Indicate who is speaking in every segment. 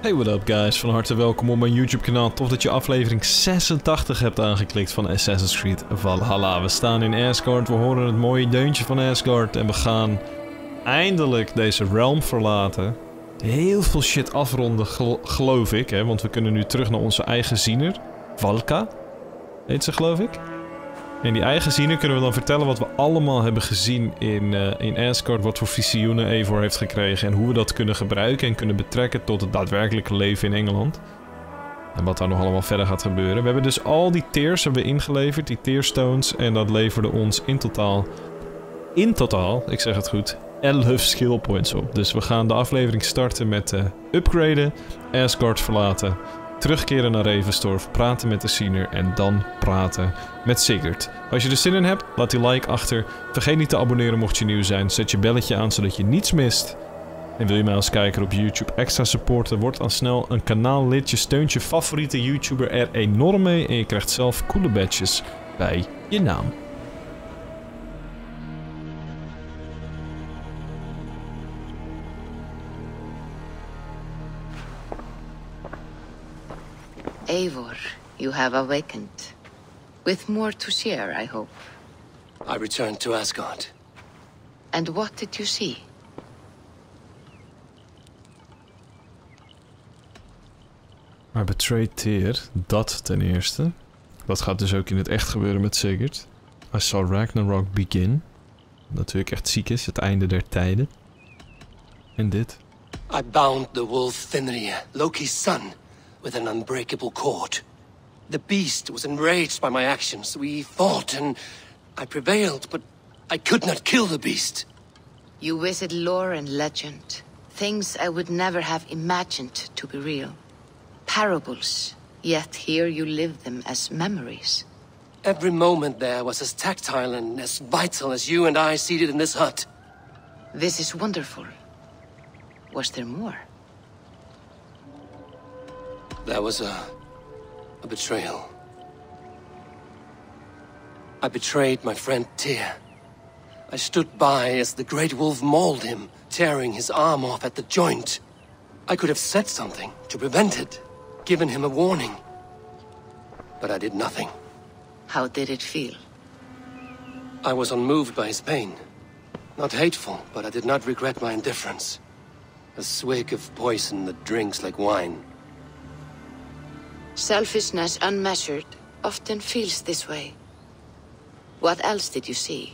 Speaker 1: Hey, what up guys, van harte welkom op mijn YouTube kanaal. Tof dat je aflevering 86 hebt aangeklikt van Assassin's Creed Valhalla. We staan in Asgard, we horen het mooie deuntje van Asgard en we gaan eindelijk deze realm verlaten. Heel veel shit afronden, geloof ik, hè, want we kunnen nu terug naar onze eigen ziener. Valka, heet ze geloof ik. En die eigen ziener kunnen we dan vertellen wat we allemaal hebben gezien in Asgard, wat voor visioenen Eivor heeft gekregen en hoe we dat kunnen gebruiken en kunnen betrekken tot het daadwerkelijke leven in Engeland. En wat daar nog allemaal verder gaat gebeuren. We hebben dus al die tiers hebben we ingeleverd, die tierstones, en dat leverde ons in totaal, ik zeg het goed, 11 skill points op. Dus we gaan de aflevering starten met upgraden, Asgard verlaten, terugkeren naar Ravenstorf, praten met de Siener en dan praten met Sigurd. Als je er zin in hebt, laat die like achter. Vergeet niet te abonneren mocht je nieuw zijn. Zet je belletje aan zodat je niets mist. En wil je mij als kijker op YouTube extra supporten, word dan snel een kanaallid. Je steunt je favoriete YouTuber er enorm mee en je krijgt zelf coole badges bij je naam.
Speaker 2: Eivor, you have awakened. With more to share, I hope.
Speaker 3: I returned to Asgard.
Speaker 2: And what did you see?
Speaker 1: Maar betrayed Teer, dat ten eerste. Dat gaat dus ook in het echt gebeuren met Sigurd. I saw Ragnarok begin. Natuurlijk echt ziek is, het einde der tijden. En dit.
Speaker 3: I bound the wolf Fenrir, Loki's son, with an unbreakable cord. The beast was enraged by my actions. We fought and I prevailed, but I could not kill the beast.
Speaker 2: You visit lore and legend. Things I would never have imagined to be real. Parables, yet here you live them as memories.
Speaker 3: Every moment there was as tactile and as vital as you and I seated in this hut.
Speaker 2: This is wonderful. Was there more?
Speaker 3: There was a betrayal. I betrayed my friend Tyr. I stood by as the great wolf mauled him, tearing his arm off at the joint. I could have said something to prevent it, given him a warning. But I did nothing.
Speaker 2: How did it feel?
Speaker 3: I was unmoved by his pain. Not hateful, but I did not regret my indifference. A swig of poison that drinks like wine.
Speaker 2: Selfishness unmeasured often feels this way. What else did you see?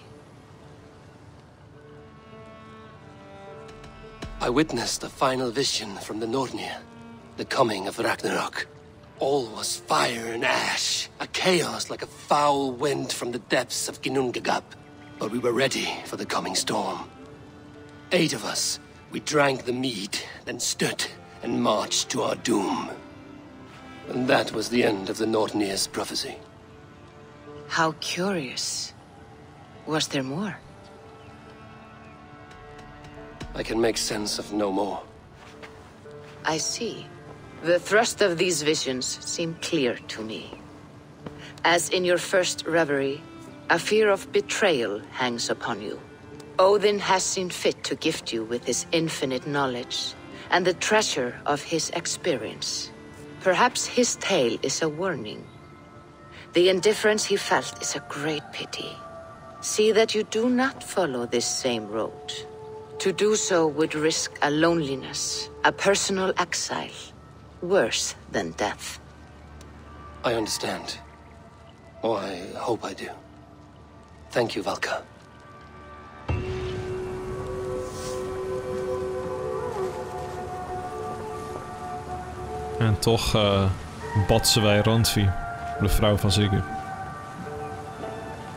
Speaker 3: I witnessed the final vision from the Nornir, the coming of Ragnarok. All was fire and ash, a chaos like a foul wind from the depths of Ginnungagap. But we were ready for the coming storm. 8 of us, we drank the mead, then stood and marched to our doom. And that was the end of the Nornir's prophecy.
Speaker 2: How curious. Was there more?
Speaker 3: I can make sense of no more.
Speaker 2: I see. The thrust of these visions seem clear to me. As in your first reverie, a fear of betrayal hangs upon you. Odin has seen fit to gift you with his infinite knowledge and the treasure of his experience. Perhaps his tale is a warning. The indifference he felt is a great pity. See that you do not follow this same road. To do so would risk a loneliness, a personal exile, worse than death.
Speaker 3: I understand. Or I hope I do. Thank you, Valka.
Speaker 1: En toch batsen wij Randvi, de vrouw van Sigurd.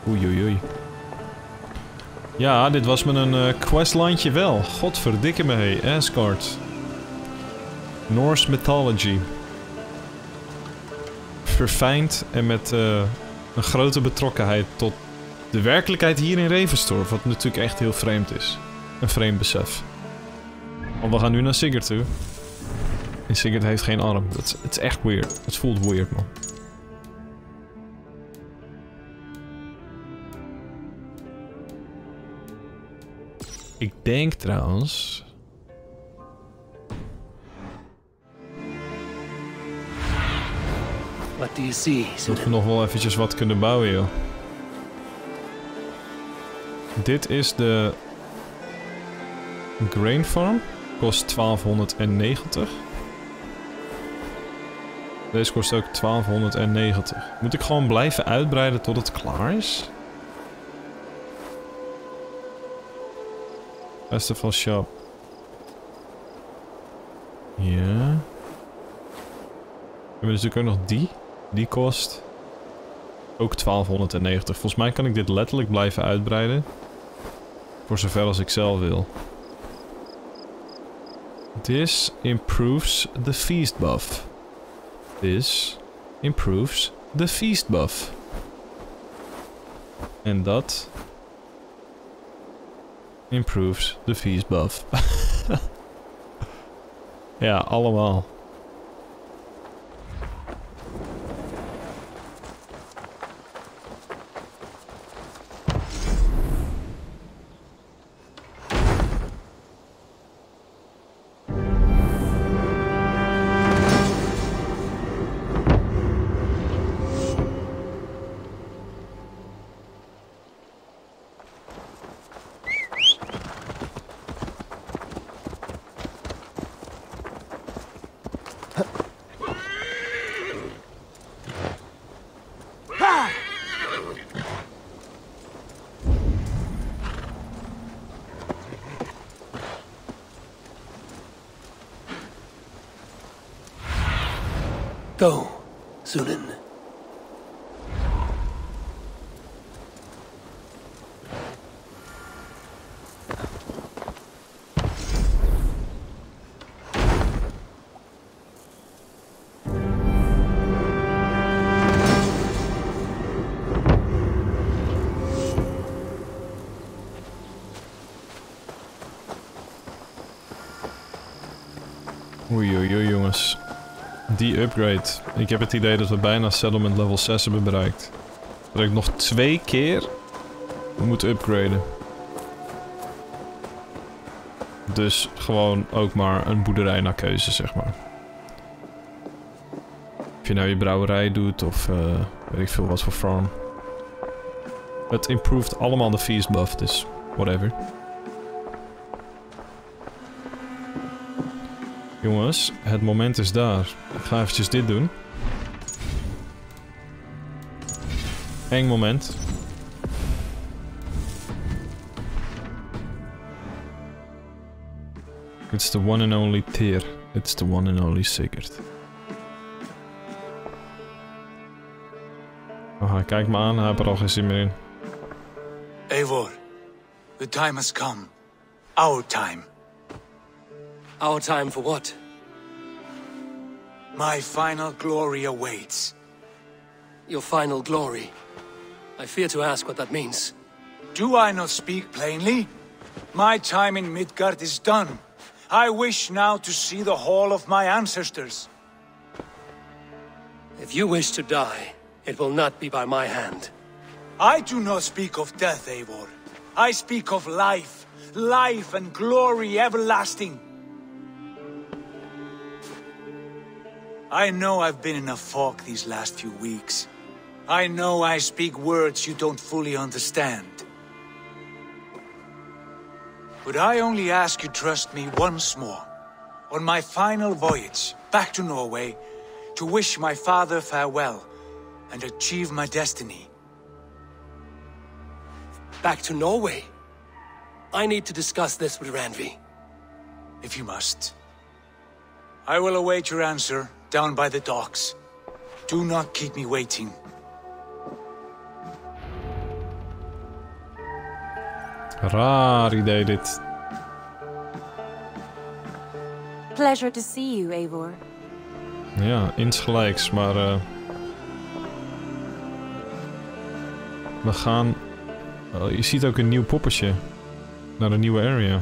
Speaker 1: Oei oei oei. Ja, dit was me een questlandje wel. Godverdikke me hé, Asgard. Norse mythology. Verfijnd en met een grote betrokkenheid tot de werkelijkheid hier in Ravenstorf. Wat natuurlijk echt heel vreemd is. Een vreemd besef. Want we gaan nu naar Sigurd toe. En Sigurd heeft geen arm. Het is echt weird. Het voelt weird, man. Ik denk trouwens
Speaker 3: What do you see,
Speaker 1: Dat we nog wel eventjes wat kunnen bouwen, joh. Dit is de Grain Farm. Kost 1290. Deze kost ook 1290. Moet ik gewoon blijven uitbreiden tot het klaar is? Festival Shop. Ja. We hebben natuurlijk ook nog die. Die kost ook 1290. Volgens mij kan ik dit letterlijk blijven uitbreiden. Voor zover als ik zelf wil. This improves the feast buff. This improves the feast buff. En dat improves the feast buff. Ja, allemaal.
Speaker 3: Go, Sunan.
Speaker 1: Oei, oei, oei, jongens. Die upgrade. Ik heb het idee dat we bijna settlement level 6 hebben bereikt. Dat ik nog 2 keer moet upgraden. Dus gewoon ook maar een boerderij naar keuze, zeg maar. Of je nou je brouwerij doet of weet ik veel wat voor farm. Het improved allemaal de feast buff, dus whatever. Jongens, het moment is daar. Ik ga eventjes dit doen. Eng moment. It's the one and only Teer. It's the one and only Sigurd. Aha, kijk me aan, hij heeft er al geen zin meer in.
Speaker 4: Eivor, the time has come. Our time.
Speaker 3: Our time for what?
Speaker 4: My final glory awaits.
Speaker 3: Your final glory. I fear to ask what that means.
Speaker 4: Do I not speak plainly? My time in Midgard is done. I wish now to see the hall of my ancestors.
Speaker 3: If you wish to die, it will not be by my hand.
Speaker 4: I do not speak of death, Eivor. I speak of life. Life and glory everlasting. I know I've been in a fog these last few weeks. I know I speak words you don't fully understand. But I only ask you trust me once more, on my final voyage back to Norway, to wish my father farewell and achieve my destiny.
Speaker 3: Back to Norway? I need to discuss this with Randvi.
Speaker 4: If you must. I will await your answer down by the docks. Do not keep me waiting.
Speaker 1: Raar idee dit.
Speaker 5: Pleasure to see you, Eivor.
Speaker 1: Ja, insgelijks, maar we gaan... je ziet ook een nieuw poppetje. Naar een nieuwe area.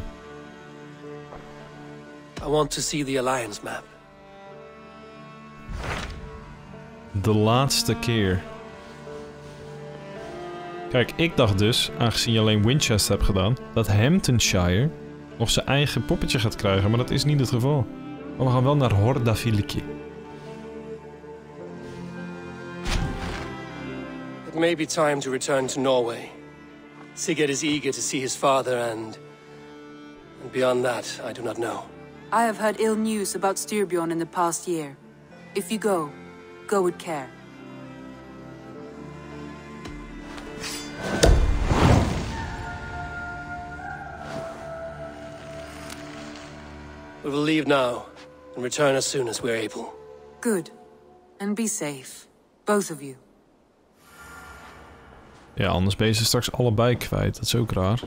Speaker 3: I want to see the Alliance map.
Speaker 1: De laatste keer. Kijk, ik dacht dus, aangezien je alleen Winchester hebt gedaan, dat Hamptonshire nog zijn eigen poppetje gaat krijgen, maar dat is niet het geval. Maar we gaan wel naar Hordaviliki.
Speaker 3: may be time to return to Norway. Sigurd is eager to see his father and beyond that, I do not know.
Speaker 5: I have heard ill news about Styrbjorn in the past year. If you go, go with care.
Speaker 3: We will leave now and return as soon as we're able.
Speaker 5: Good. And be safe. Both of you.
Speaker 1: Ja, anders ben je ze straks allebei kwijt. Dat is ook raar.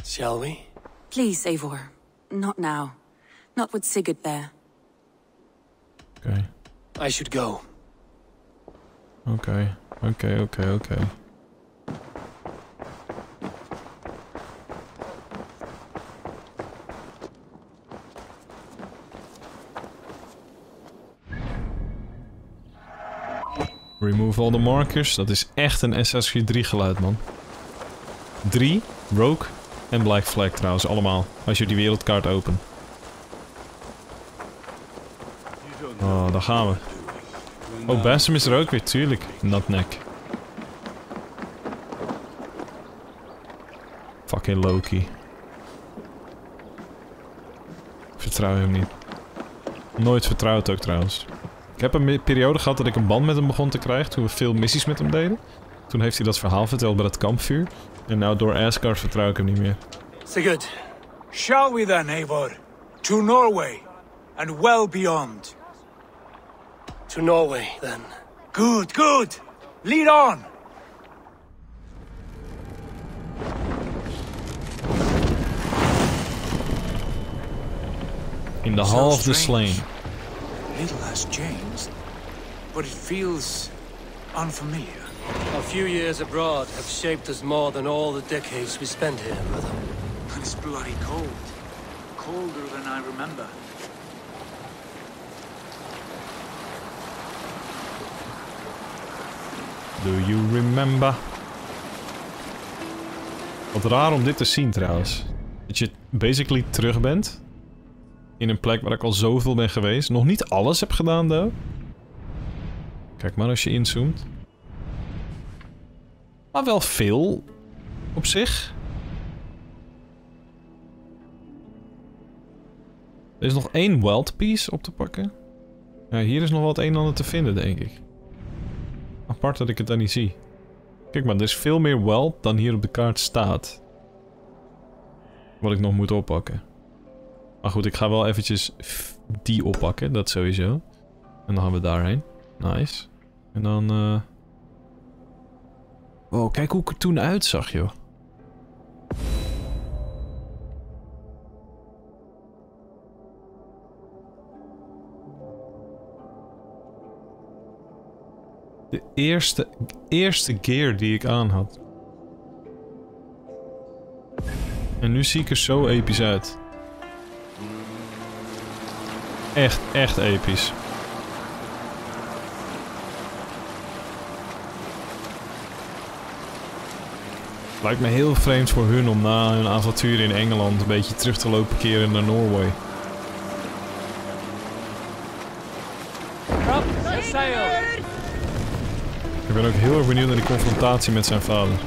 Speaker 3: Shall we?
Speaker 5: Please, Eivor. Not now. Not with Sigurd there.
Speaker 1: Oké.
Speaker 3: I should go.
Speaker 1: Oké. Remove all the markers. Dat is echt een Assassin's Creed 3 geluid, man. 3, Rogue en Black Flag trouwens, allemaal. Als je die wereldkaart opent. Oh, daar gaan we. Oh, Bassam is er ook weer, tuurlijk. Nutneck. Fucking Loki. Vertrouw hem niet. Nooit vertrouwd ook trouwens. Ik heb een periode gehad dat ik een band met hem begon te krijgen toen we veel missies met hem deden. Toen heeft hij dat verhaal verteld bij het kampvuur. En nou door Asgard vertrouw ik hem niet meer.
Speaker 3: Sigurd.
Speaker 4: Shall we then, Eivor? To Norway, and well beyond.
Speaker 3: To Norway, then.
Speaker 4: Good, good. Lead on.
Speaker 1: In the Hall of the Slain.
Speaker 4: Little has changed, but it feels unfamiliar.
Speaker 3: A few years abroad have shaped us more than all the decades we spent here, brother.
Speaker 4: And it's bloody cold. Colder than I remember.
Speaker 1: Do you remember? Wat raar om dit te zien trouwens. Dat je basically terug bent. In een plek waar ik al zoveel ben geweest. Nog niet alles heb gedaan, though. Kijk maar als je inzoomt. Maar wel veel. Op zich. Er is nog 1 wild piece op te pakken. Ja, hier is nog wel het een en ander te vinden, denk ik. Apart dat ik het dan niet zie. Kijk maar, er is veel meer wild dan hier op de kaart staat. Wat ik nog moet oppakken. Maar goed, ik ga wel eventjes die oppakken, dat sowieso. En dan gaan we daarheen. Nice. En dan... Wow, kijk hoe ik er toen uitzag, joh. De eerste gear die ik aan had. En nu zie ik er zo episch uit. Echt episch. Lijkt me heel vreemd voor hun om na hun avontuur in Engeland een beetje terug te lopen keren naar Noorwegen. Ik ben ook heel erg benieuwd naar die confrontatie met zijn vader.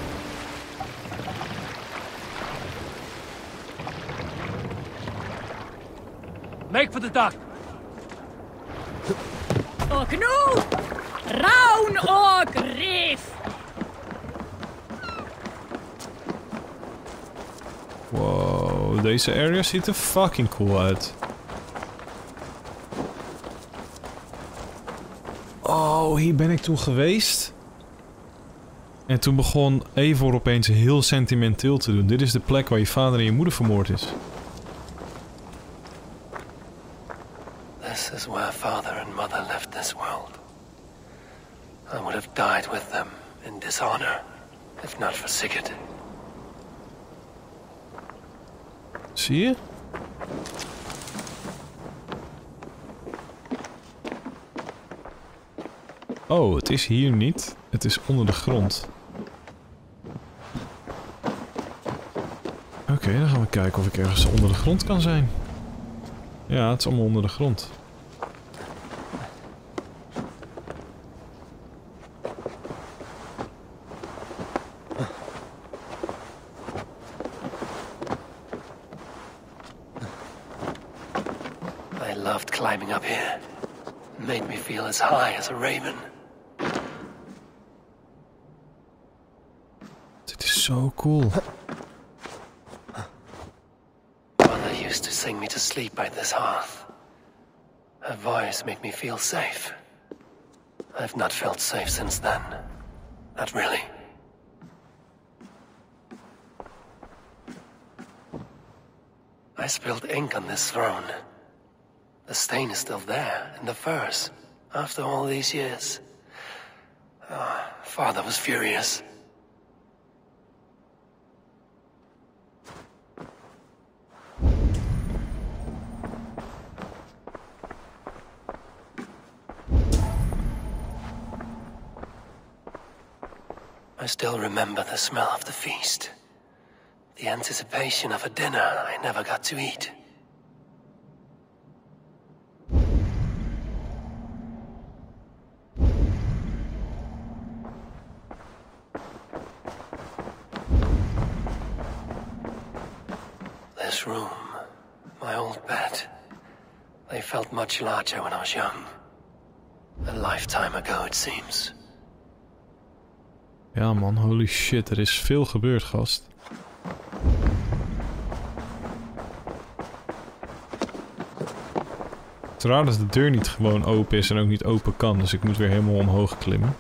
Speaker 3: Make for the dock.
Speaker 6: Och nu! Raun och reef!
Speaker 1: Wow, deze area ziet er fucking cool uit. Oh, hier ben ik toen geweest. En toen begon Eivor opeens heel sentimenteel te doen. Dit is de plek waar je vader en je moeder vermoord is.
Speaker 3: This is where father and mother left this world. I would have died with them in dishonor, if not for Sigurd.
Speaker 1: Zie je? Oh, het is hier niet. Het is onder de grond. Oké, dan gaan we kijken of ik ergens onder de grond kan zijn. Ja, het is allemaal onder de grond.
Speaker 3: loved climbing up here. It made me feel as high as a raven.
Speaker 1: Dit is zo cool.
Speaker 3: Mother used to sing me to sleep by this hearth. Her voice made me feel safe. I've not felt safe since then. Not really. I spilled ink on this throne. The stain is still there, in the furs, after all these years. Father was furious. I still remember the smell of the feast. The anticipation of a dinner I never got to eat. This room, my old bed, they felt much larger when I was young. A lifetime ago, it seems.
Speaker 1: Ja man, holy shit, er is veel gebeurd, gast. Het is raar dat de deur niet gewoon open is en ook niet open kan, dus ik moet weer helemaal omhoog klimmen.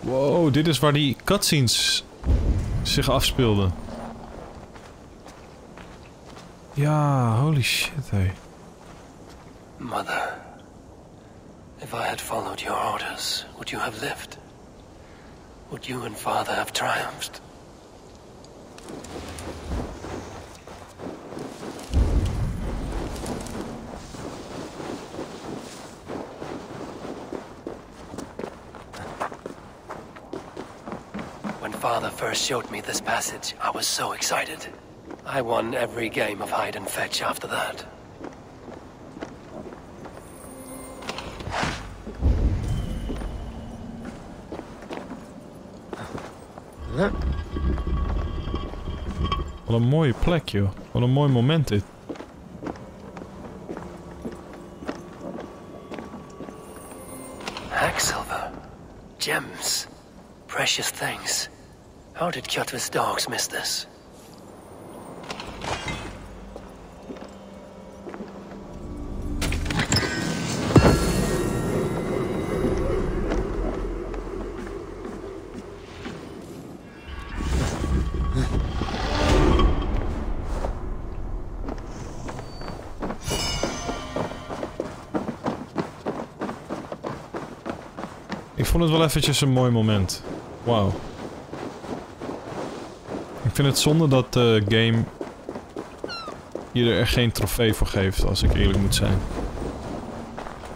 Speaker 1: Wow, dit is waar die cutscenes zich afspeelden. Ja, holy shit, hey.
Speaker 3: Mother, if I had followed your orders, would you have lived? Would you and Father have triumphed? Father first showed me this passage, I was so excited. I won every game of hide and fetch after that.
Speaker 1: Wat een mooie plek, joh. Wat een mooi moment dit.
Speaker 3: Hacksilver. Gems. Precious things. How did Kjotve's dogs miss this?
Speaker 1: Ik vond het wel eventjes een mooi moment. Wauw. Ik vind het zonde dat de game je er echt geen trofee voor geeft, als ik eerlijk moet zijn.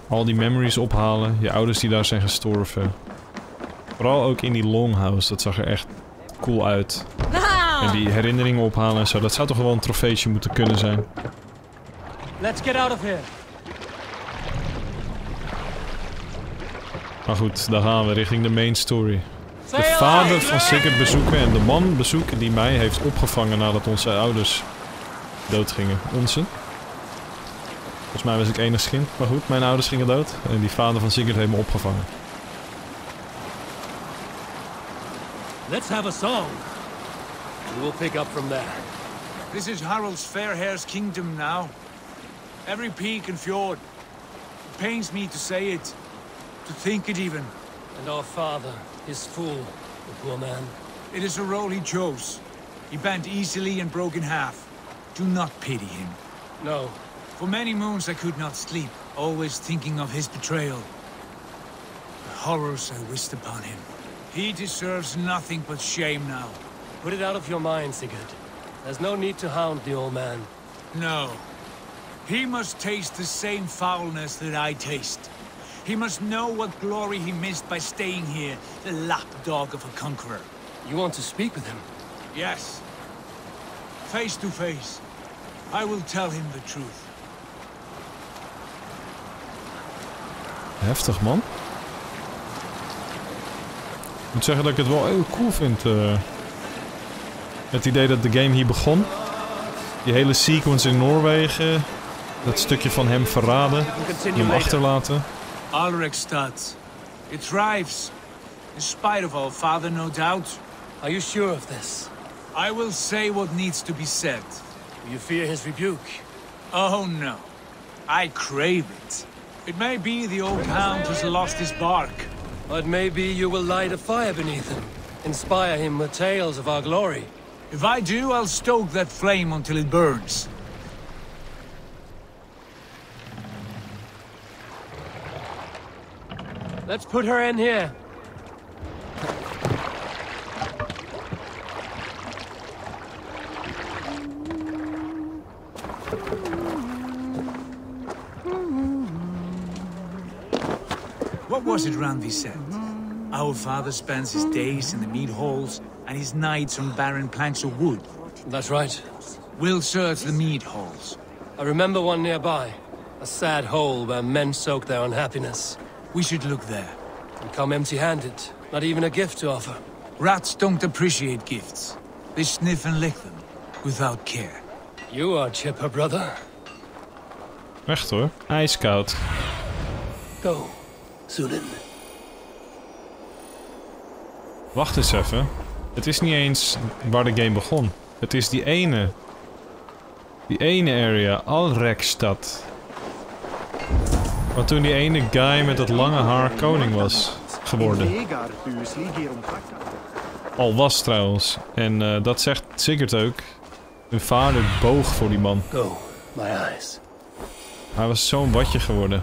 Speaker 1: Al die memories ophalen, je ouders die daar zijn gestorven. Vooral ook in die longhouse, dat zag er echt cool uit. En die herinneringen ophalen en zo, dat zou toch wel een trofeetje moeten kunnen zijn.
Speaker 7: Let's get out of here.
Speaker 1: Maar goed, daar gaan we richting de main story. De vader van Sigurd bezoeken en de man bezoeken die mij heeft opgevangen nadat onze ouders doodgingen. Onze? Volgens mij was ik enig kind, maar goed, mijn ouders gingen dood. En die vader van Sigurd heeft me opgevangen.
Speaker 7: Let's have a song. We'll pick up from there.
Speaker 4: This is Harald's Fairhair's kingdom now. Every peak and fjord. It pains me to say it, to think it even.
Speaker 7: And our father, his fool, the poor man.
Speaker 4: It is a role he chose. He bent easily and broke in half. Do not pity him.
Speaker 7: No.
Speaker 4: For many moons I could not sleep, always thinking of his betrayal. The horrors I wished upon him. He deserves nothing but shame now.
Speaker 7: Put it out of your mind, Sigurd. There's no need to hound the old man.
Speaker 4: No. He must taste the same foulness that I taste. He must know what glory he missed by staying here, the lapdog of a conqueror.
Speaker 3: You want to speak with him?
Speaker 4: Yes. Face to face. I will tell him the truth.
Speaker 1: Heftig, man. Ik moet zeggen dat ik het wel heel cool vind. Het idee dat de game hier begon. Die hele sequence in Noorwegen. Dat stukje van hem verraden. Hem achterlaten.
Speaker 4: Alrekstad. It thrives. In spite of our father, no doubt.
Speaker 3: Are you sure of this?
Speaker 4: I will say what needs to be said.
Speaker 3: Do you fear his rebuke?
Speaker 4: Oh no. I crave it. It may be the old hound has lost his bark.
Speaker 3: But maybe you will light a fire beneath him. Inspire him with tales of our glory.
Speaker 4: If I do, I'll stoke that flame until it burns.
Speaker 3: Let's put her in here.
Speaker 4: What was it Randi said? Our father spends his days in the mead halls and his nights on barren planks of wood.
Speaker 3: That's right.
Speaker 4: We'll search the mead halls.
Speaker 3: I remember one nearby. A sad hole where men soak their unhappiness.
Speaker 4: We should look there.
Speaker 3: We come empty-handed. Not even a gift to offer.
Speaker 4: Rats don't appreciate gifts. They sniff and lick them, without care.
Speaker 3: You are chipper, brother.
Speaker 1: Echt hoor. Ijskoud.
Speaker 3: Go, Zulin.
Speaker 1: Wacht eens even. Het is niet eens waar de game begon. Het is die ene. Die ene area. Alrekstad. Waar toen die ene guy met dat lange haar koning was geworden. Al was trouwens. En dat zegt Sigurd ook. Hun vader boog voor die man.
Speaker 3: Go, my eyes.
Speaker 1: Hij was zo'n watje geworden.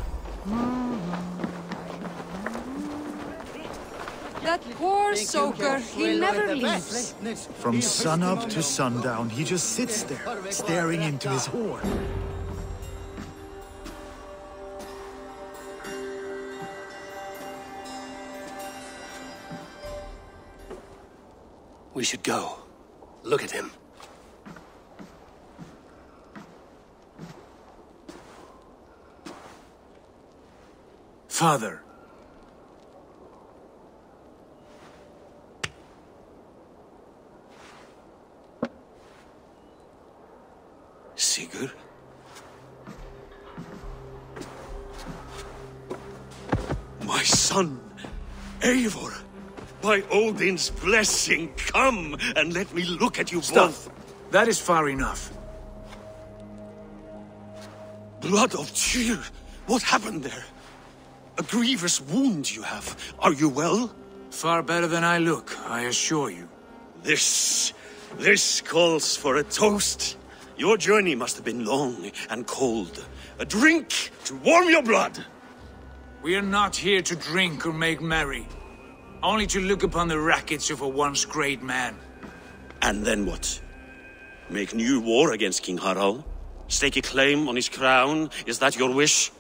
Speaker 5: That poor soaker, he never leaves.
Speaker 8: From sunup to sundown, he just sits there, staring into his horn.
Speaker 3: We should go. Look at him.
Speaker 4: Father.
Speaker 9: Sigurd? My son, Eivor, by Odin's blessing, come and let me look at you both.
Speaker 4: That is far enough.
Speaker 9: Blood of Tyr, what happened there? A grievous wound you have. Are you well?
Speaker 4: Far better than I look, I assure you.
Speaker 9: This calls for a toast. Your journey must have been long and cold. A drink to warm your blood.
Speaker 4: We are not here to drink or make merry. Only to look upon the wreckage of a once great man.
Speaker 9: And then what? Make new war against King Harald? Stake a claim on his crown? Is that your wish?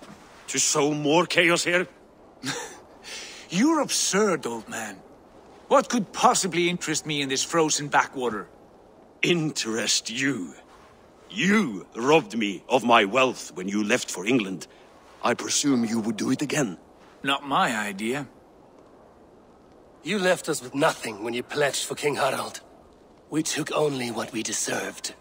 Speaker 9: To sow more chaos here?
Speaker 4: You're absurd, old man. What could possibly interest me in this frozen backwater?
Speaker 9: Interest you? You robbed me of my wealth when you left for England. I presume you would do it again.
Speaker 4: Not my idea.
Speaker 3: You left us with nothing when you pledged for King Harald. We took only what we deserved.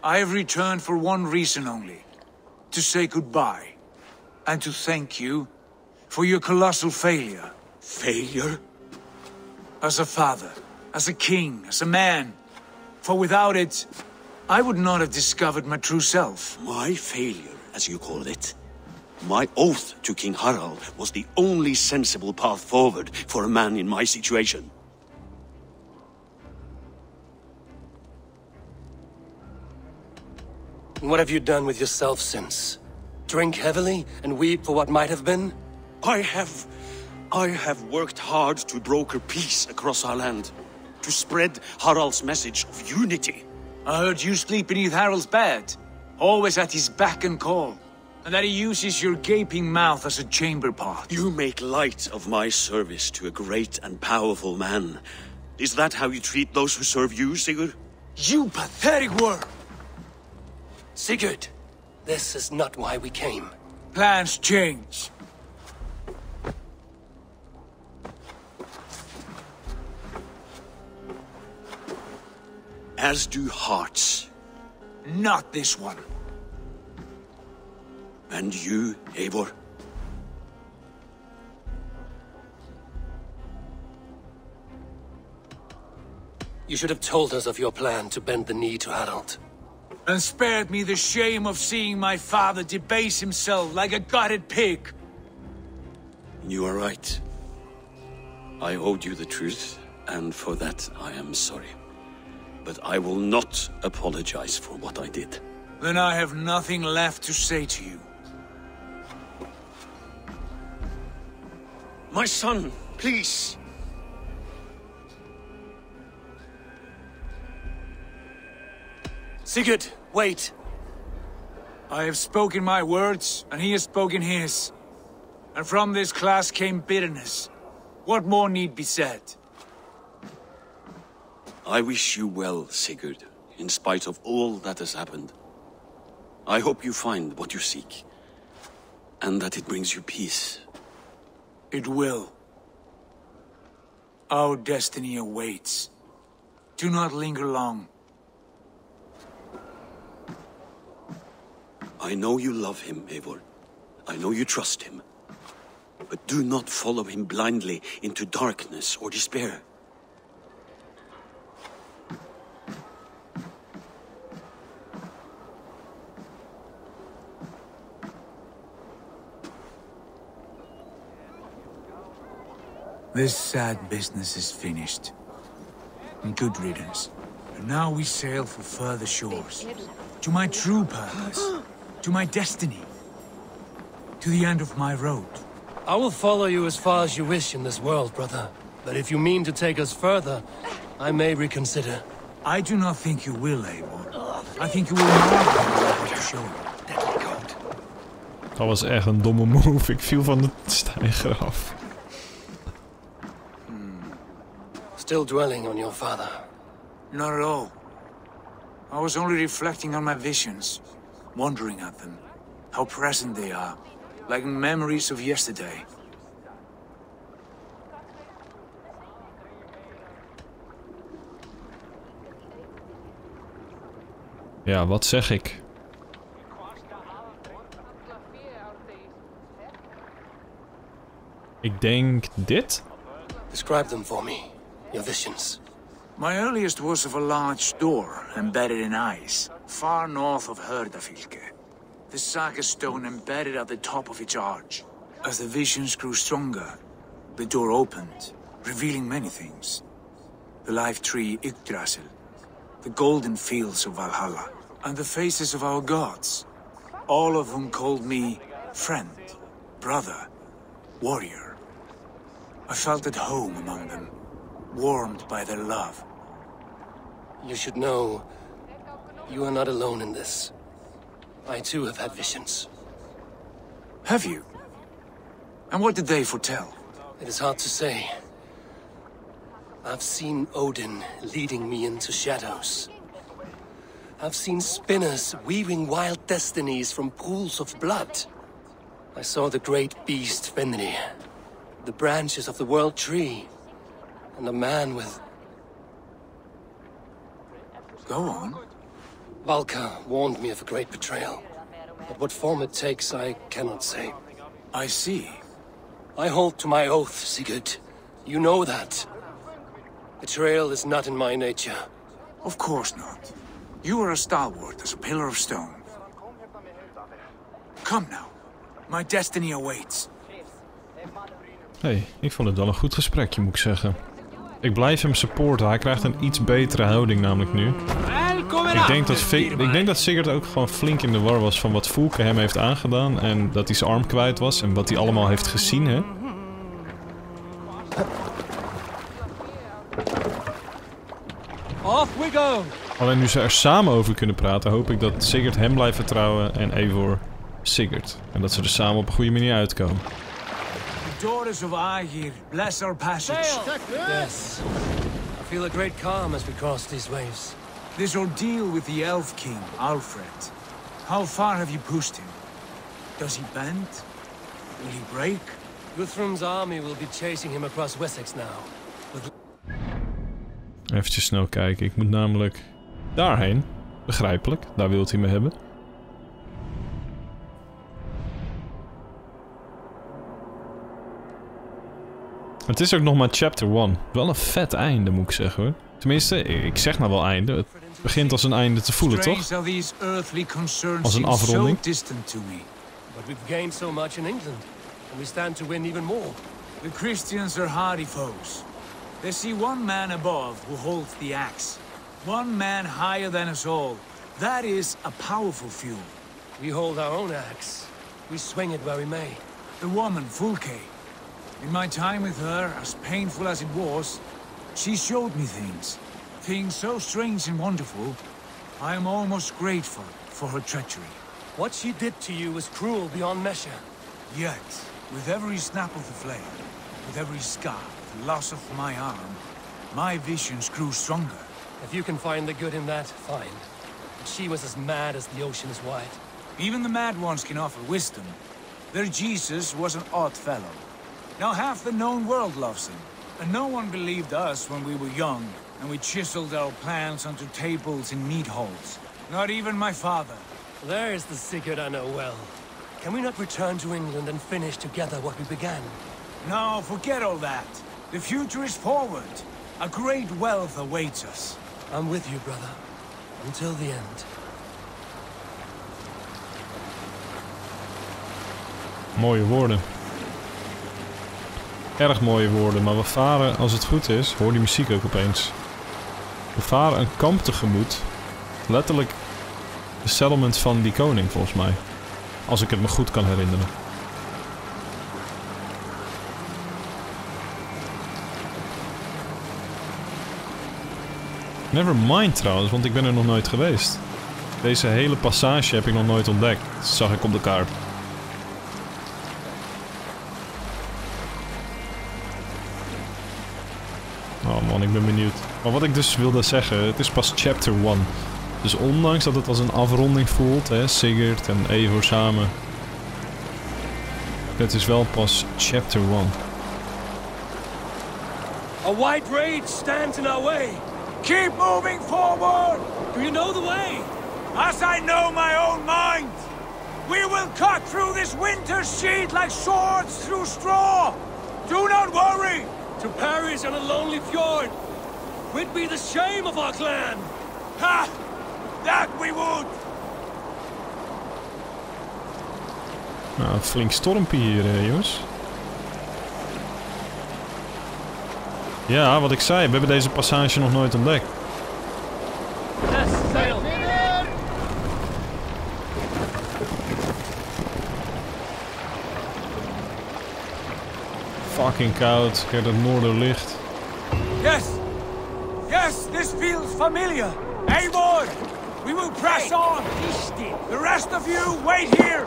Speaker 4: I have returned for one reason only. To say goodbye. And to thank you for your colossal failure.
Speaker 9: Failure?
Speaker 4: As a father, as a king, as a man. For without it, I would not have discovered my true self.
Speaker 9: My failure, as you call it. My oath to King Harald was the only sensible path forward for a man in my situation.
Speaker 3: What have you done with yourself since? Drink heavily and weep for what might have been?
Speaker 9: I have I have worked hard to broker peace across our land, to spread Harald's message of unity.
Speaker 4: I heard you sleep beneath Harald's bed, always at his beck and call, and that he uses your gaping mouth as a chamber pot.
Speaker 9: You make light of my service to a great and powerful man. Is that how you treat those who serve you, Sigurd?
Speaker 4: You pathetic worm!
Speaker 3: Sigurd, this is not why we came.
Speaker 4: Plans change.
Speaker 9: As do hearts.
Speaker 4: Not this one.
Speaker 9: And you, Eivor?
Speaker 3: You should have told us of your plan to bend the knee to Harald.
Speaker 4: And spared me the shame of seeing my father debase himself like a gutted pig.
Speaker 9: You are right. I owed you the truth, and for that I am sorry. But I will not apologize for what I did.
Speaker 4: Then I have nothing left to say to you.
Speaker 9: My son, please.
Speaker 3: Sigurd, wait.
Speaker 4: I have spoken my words, and he has spoken his. And from this class came bitterness. What more need be said?
Speaker 9: I wish you well, Sigurd, in spite of all that has happened. I hope you find what you seek, and that it brings you peace.
Speaker 4: It will. Our destiny awaits. Do not linger long.
Speaker 9: I know you love him, Eivor. I know you trust him. But do not follow him blindly into darkness or despair.
Speaker 4: This sad business is finished. And good riddance. And now we sail for further shores. To my true purpose. To my destiny. To the end of my road.
Speaker 3: I will follow you as far as you wish in this world, brother. But if you mean to take us further, I may reconsider.
Speaker 4: I do not think you will, Eivor. I think you will marvel what to show you.
Speaker 1: Dat was echt een domme move. Ik viel van de steiger af.
Speaker 3: Still dwelling on your father?
Speaker 4: Not at all. I was only reflecting on my visions. Wondering at them. How present they are. Like memories of yesterday.
Speaker 1: Ja, wat zeg ik? Ik denk dit?
Speaker 3: Describe them for me. Your visions.
Speaker 4: My earliest was of a large door embedded in ice, far north of Herdafylke. The saga stone embedded at the top of its arch. As the visions grew stronger, the door opened, revealing many things. The life tree Yggdrasil, the golden fields of Valhalla, and the faces of our gods, all of whom called me friend, brother, warrior. I felt at home among them, warmed by their love.
Speaker 3: You should know, you are not alone in this. I too have had visions.
Speaker 4: Have you? And what did they foretell?
Speaker 3: It is hard to say. I've seen Odin leading me into shadows. I've seen spinners weaving wild destinies from pools of blood. I saw the great beast Fenrir, the branches of the world tree, and a man with...
Speaker 4: Go on.
Speaker 3: Valka warned me of a great betrayal. But what form it takes, I cannot say.
Speaker 4: I see.
Speaker 3: I hold to my oath, Sigurd. You know that. Betrayal is not in my nature.
Speaker 4: Of course not. You are a stalwart as a pillar of stone. Come now. My destiny awaits.
Speaker 1: Hey, ik vond het wel een goed gesprekje, moet ik zeggen. Ik blijf hem supporten. Hij krijgt een iets betere houding namelijk nu. Ik denk dat Sigurd ook gewoon flink in de war was van wat Fulke hem heeft aangedaan. En dat hij zijn arm kwijt was en wat hij allemaal heeft gezien, hè.
Speaker 7: Off we go!
Speaker 1: Alleen nu ze er samen over kunnen praten, hoop ik dat Sigurd hem blijft vertrouwen en Eivor Sigurd. En dat ze er samen op een goede manier uitkomen.
Speaker 4: The daughters of Aegir, bless our passage.
Speaker 3: Yes. I feel a great calm as we cross these waves.
Speaker 4: This ordeal with the Elf King, Alfred. How far have you pushed him? Does he bend? Will he break?
Speaker 3: Guthrum's army will be chasing him across Wessex now.
Speaker 1: Even snel kijken, ik moet namelijk daarheen. Begrijpelijk, daar wilt hij me hebben. Het is ook nog maar chapter 1. Wel een vet einde, moet ik zeggen hoor. Tenminste, ik zeg nou wel einde. Het begint als een einde te voelen, toch? Als een afronding.
Speaker 3: But we've gained so much in England, and we stand to win even more.
Speaker 4: The Christians are hardy foes. They see one man above who holds the axe. One man higher than us all. That is a powerful fuel.
Speaker 3: We hold our own axe. We swing it where we may.
Speaker 4: The woman, Fulke. In my time with her, as painful as it was, she showed me things. Things so strange and wonderful, I am almost grateful for her treachery.
Speaker 3: What she did to you was cruel beyond measure.
Speaker 4: Yet, with every snap of the flame, with every scar, the loss of my arm, my visions grew stronger.
Speaker 3: If you can find the good in that, fine. But she was as mad as the ocean is wide.
Speaker 4: Even the mad ones can offer wisdom. Their Jesus was an odd fellow. Now half the known world loves him. And no one believed us when we were young, and we chiseled our plans onto tables in meat halls. Not even my father.
Speaker 3: There's the Sigurd I know well. Can we not return to England and finish together what we began?
Speaker 4: No, forget all that. The future is forward. A great wealth awaits us.
Speaker 3: I'm with you, brother. Until the end.
Speaker 1: Mooie woorden. Erg mooie woorden, maar we varen, als het goed is, hoor die muziek ook opeens. We varen een kamp tegemoet. Letterlijk de settlement van die koning, volgens mij. Als ik het me goed kan herinneren. Never mind trouwens, want ik ben er nog nooit geweest. Deze hele passage heb ik nog nooit ontdekt. Dat zag ik op de kaart. Oh man, ik ben benieuwd. Maar wat ik dus wilde zeggen, het is pas chapter 1. Dus ondanks dat het als een afronding voelt, hè, Sigurd en Eivor samen. Het is wel pas chapter 1.
Speaker 3: A white rage stands in our way.
Speaker 4: Keep moving forward!
Speaker 3: Do you know the way?
Speaker 4: As I know my own mind! We will cut through this winter sheet like swords through straw! Do not worry!
Speaker 3: To perish on a lonely fjord! Would be the shame of our clan!
Speaker 4: Ha! That we would!
Speaker 1: Nou, een flink stormpje hier, jongens. Ja, wat ik zei, we hebben deze passage nog nooit ontdekt.
Speaker 3: Yes, sail!
Speaker 1: Fucking koud, kijk dat noorderlicht.
Speaker 4: Yes! Yes, this feels familiar! Eivor! We will press on! The rest of you, wait here!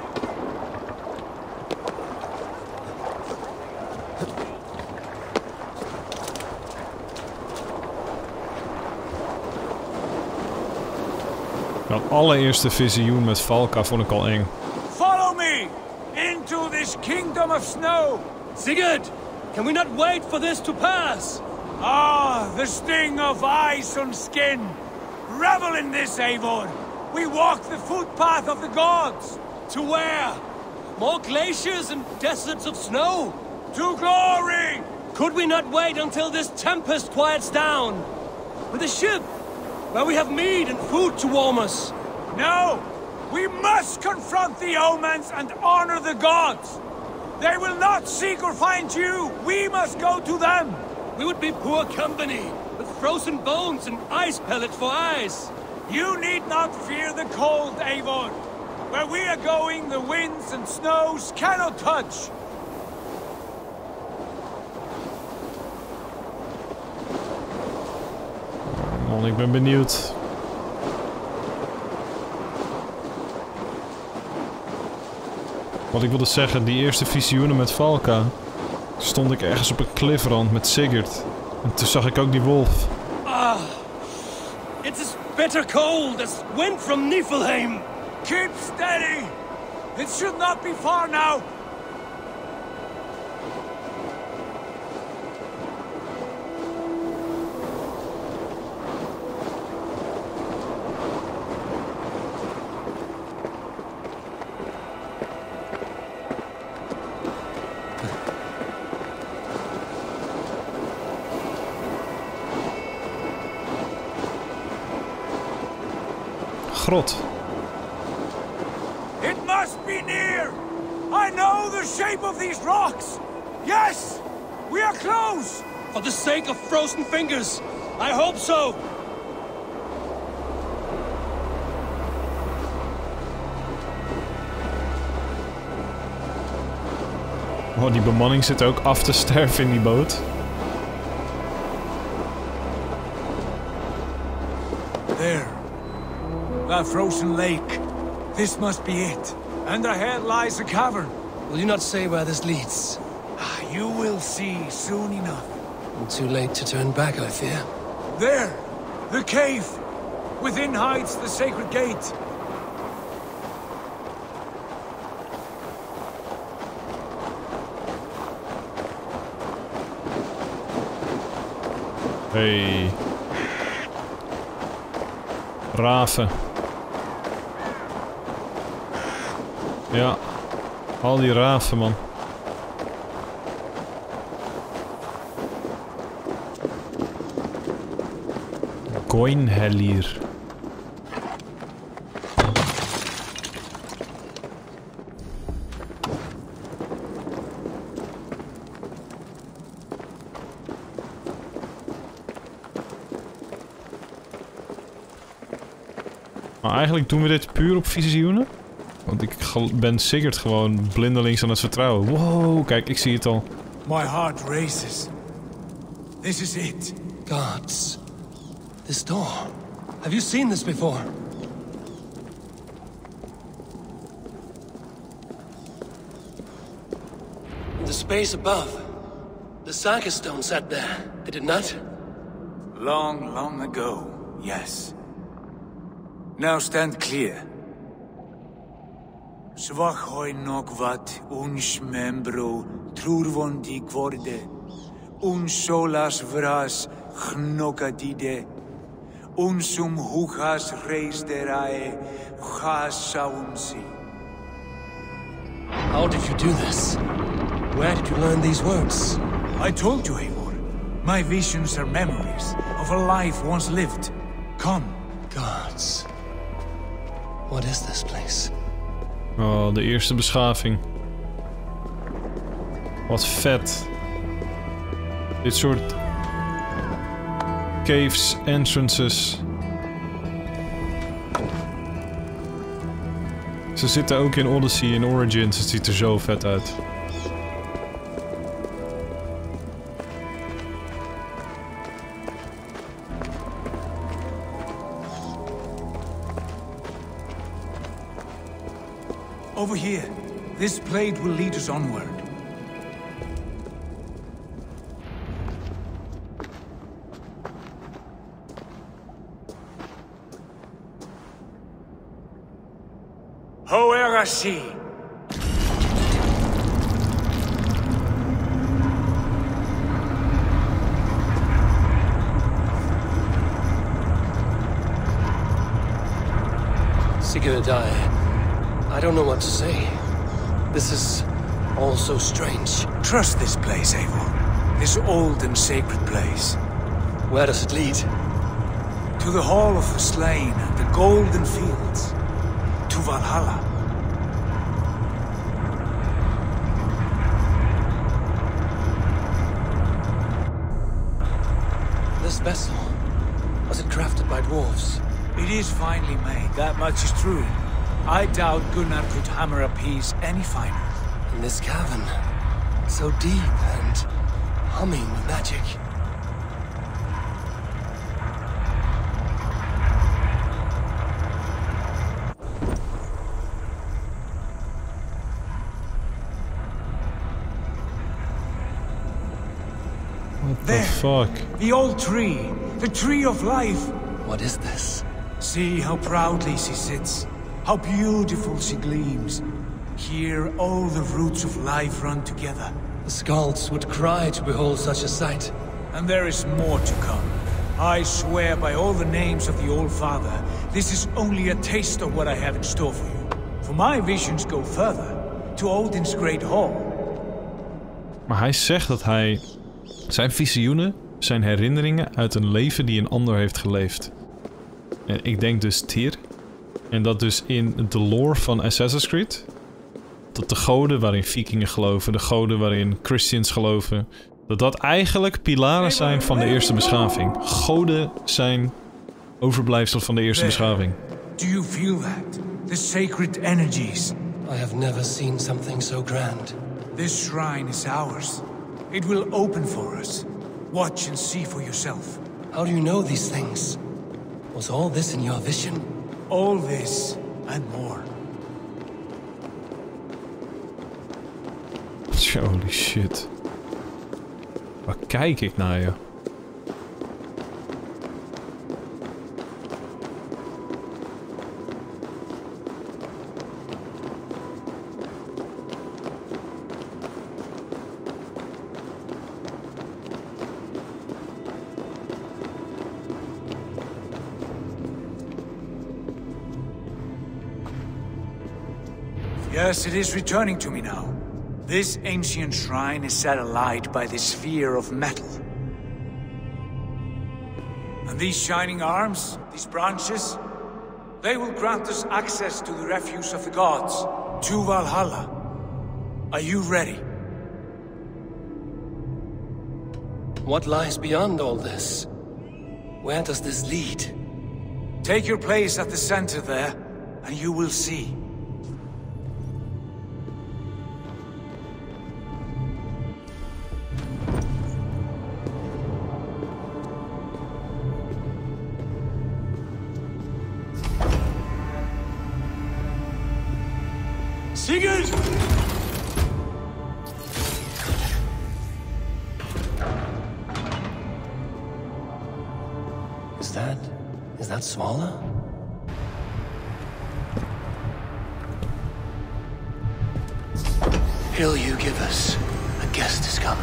Speaker 1: Dat allereerste visioen met Valka vond ik al eng.
Speaker 4: Follow me! Into this kingdom of snow!
Speaker 3: Sigurd! Can we not wait for this to pass?
Speaker 4: Ah, the sting of ice on skin! Revel in this, Eivor! We walk the footpath of the gods!
Speaker 3: To where? More glaciers and deserts of snow?
Speaker 4: To glory!
Speaker 3: Could we not wait until this tempest quiets down? With a ship, where we have meat and food to warm us?
Speaker 4: No! We must confront the omens and honor the gods! They will not seek or find you! We must go to them!
Speaker 3: We would be poor company, with frozen bones and ice pellets for eyes.
Speaker 4: You need not fear the cold, Eivor. Where we are going, the winds and snows cannot touch.
Speaker 1: Man, ik ben benieuwd. Wat ik wilde zeggen, die eerste visioenen met Valka. Stond ik ergens op een cliffrand met Sigurd. En toen zag ik ook die wolf.
Speaker 7: Ah, it's as bitter cold as wind from Niflheim.
Speaker 4: Keep steady! It should not be far now!
Speaker 1: Grot.
Speaker 4: It must be near! I know the shape of these rocks! Yes! We are close!
Speaker 7: For the sake of frozen fingers, I hope so!
Speaker 1: Oh, die bemanning zit ook af te sterven in die boot.
Speaker 4: There. That frozen lake. This must be it. And ahead lies a cavern.
Speaker 3: Will you not say where this leads?
Speaker 4: You will see soon enough.
Speaker 3: Too late to turn back, I fear.
Speaker 4: There! The cave! Within hides the sacred gate.
Speaker 1: Hey. Raven. Ja. Al die raven, man. Goinhellier. Maar eigenlijk doen we dit puur op visioenen. Want ik ben Sigurd gewoon blindelings aan het vertrouwen. Wow, kijk, ik zie het al.
Speaker 4: My heart races. This is it.
Speaker 3: Gods. This door. Have you seen this before? In the space above, the Saga stone sat there, did it not?
Speaker 4: Long, long ago, yes. Now stand clear. Svachoi nokvat uns membro trurvondi kvorde. Uns solas vras gnokadide. Unsum huchas reisderae chasaunsi.
Speaker 3: How did you do this? Where did you learn these words?
Speaker 4: I told you, Eivor. My visions are memories of a life once lived. Come.
Speaker 3: Gods. What is this place?
Speaker 1: Oh, de eerste beschaving. Wat vet. Dit soort caves, entrances. Ze zitten ook in Odyssey, in Origins. Het ziet er zo vet uit.
Speaker 4: Over here. This blade will lead us onward. Hoerasi!
Speaker 3: Sigurd, I don't know what to say. This is all so strange.
Speaker 4: Trust this place, Eivor. This old and sacred place.
Speaker 3: Where does it lead?
Speaker 4: To the Hall of the Slain and the Golden Fields. To Valhalla.
Speaker 3: This vessel, was it crafted by dwarves?
Speaker 4: It is finely made, that much is true. I doubt Gunnar could hammer a piece any finer.
Speaker 3: In this cavern, so deep and humming with magic.
Speaker 1: What the fuck?
Speaker 4: The old tree. The tree of life.
Speaker 3: What is this?
Speaker 4: See how proudly she sits. How beautiful she gleams. Here all the roots of life run together.
Speaker 3: The Skalds would cry to behold such a sight.
Speaker 4: And there is more to come. I swear by all the names of the Old Father, this is only a taste of what I have in store for you. For my visions go further, to Odin's Great Hall.
Speaker 1: Maar hij zegt dat hij... Zijn visioenen zijn herinneringen uit een leven die een ander heeft geleefd. En ik denk dus Tyr. En dat dus in de lore van Assassin's Creed... dat de goden waarin vikingen geloven, de goden waarin Christians geloven... dat eigenlijk pilaren zijn van de eerste beschaving. Goden zijn overblijfsel van de eerste beschaving.
Speaker 4: Do you feel that? The sacred energies.
Speaker 3: I have never seen something so grand.
Speaker 4: This shrine is ours. It will open for us. Watch and see for yourself.
Speaker 3: How do you know these things? Was all this in your vision?
Speaker 4: All this and more.
Speaker 1: Holy shit. Waar kijk ik naar je?
Speaker 4: Yes, it is returning to me now. This ancient shrine is set alight by the sphere of metal. And these shining arms, these branches, they will grant us access to the refuse of the gods, to Valhalla. Are you ready?
Speaker 3: What lies beyond all this? Where does this lead?
Speaker 4: Take your place at the center there, and you will see.
Speaker 10: Sigurd!
Speaker 3: Is that Svala? Hill you give us. A guest has come.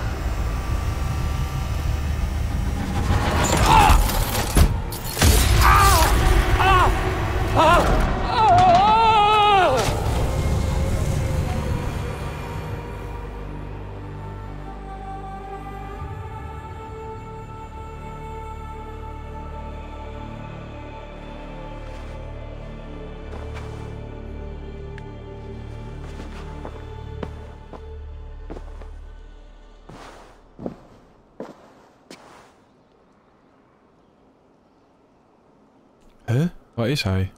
Speaker 1: Huh? Waar is hij?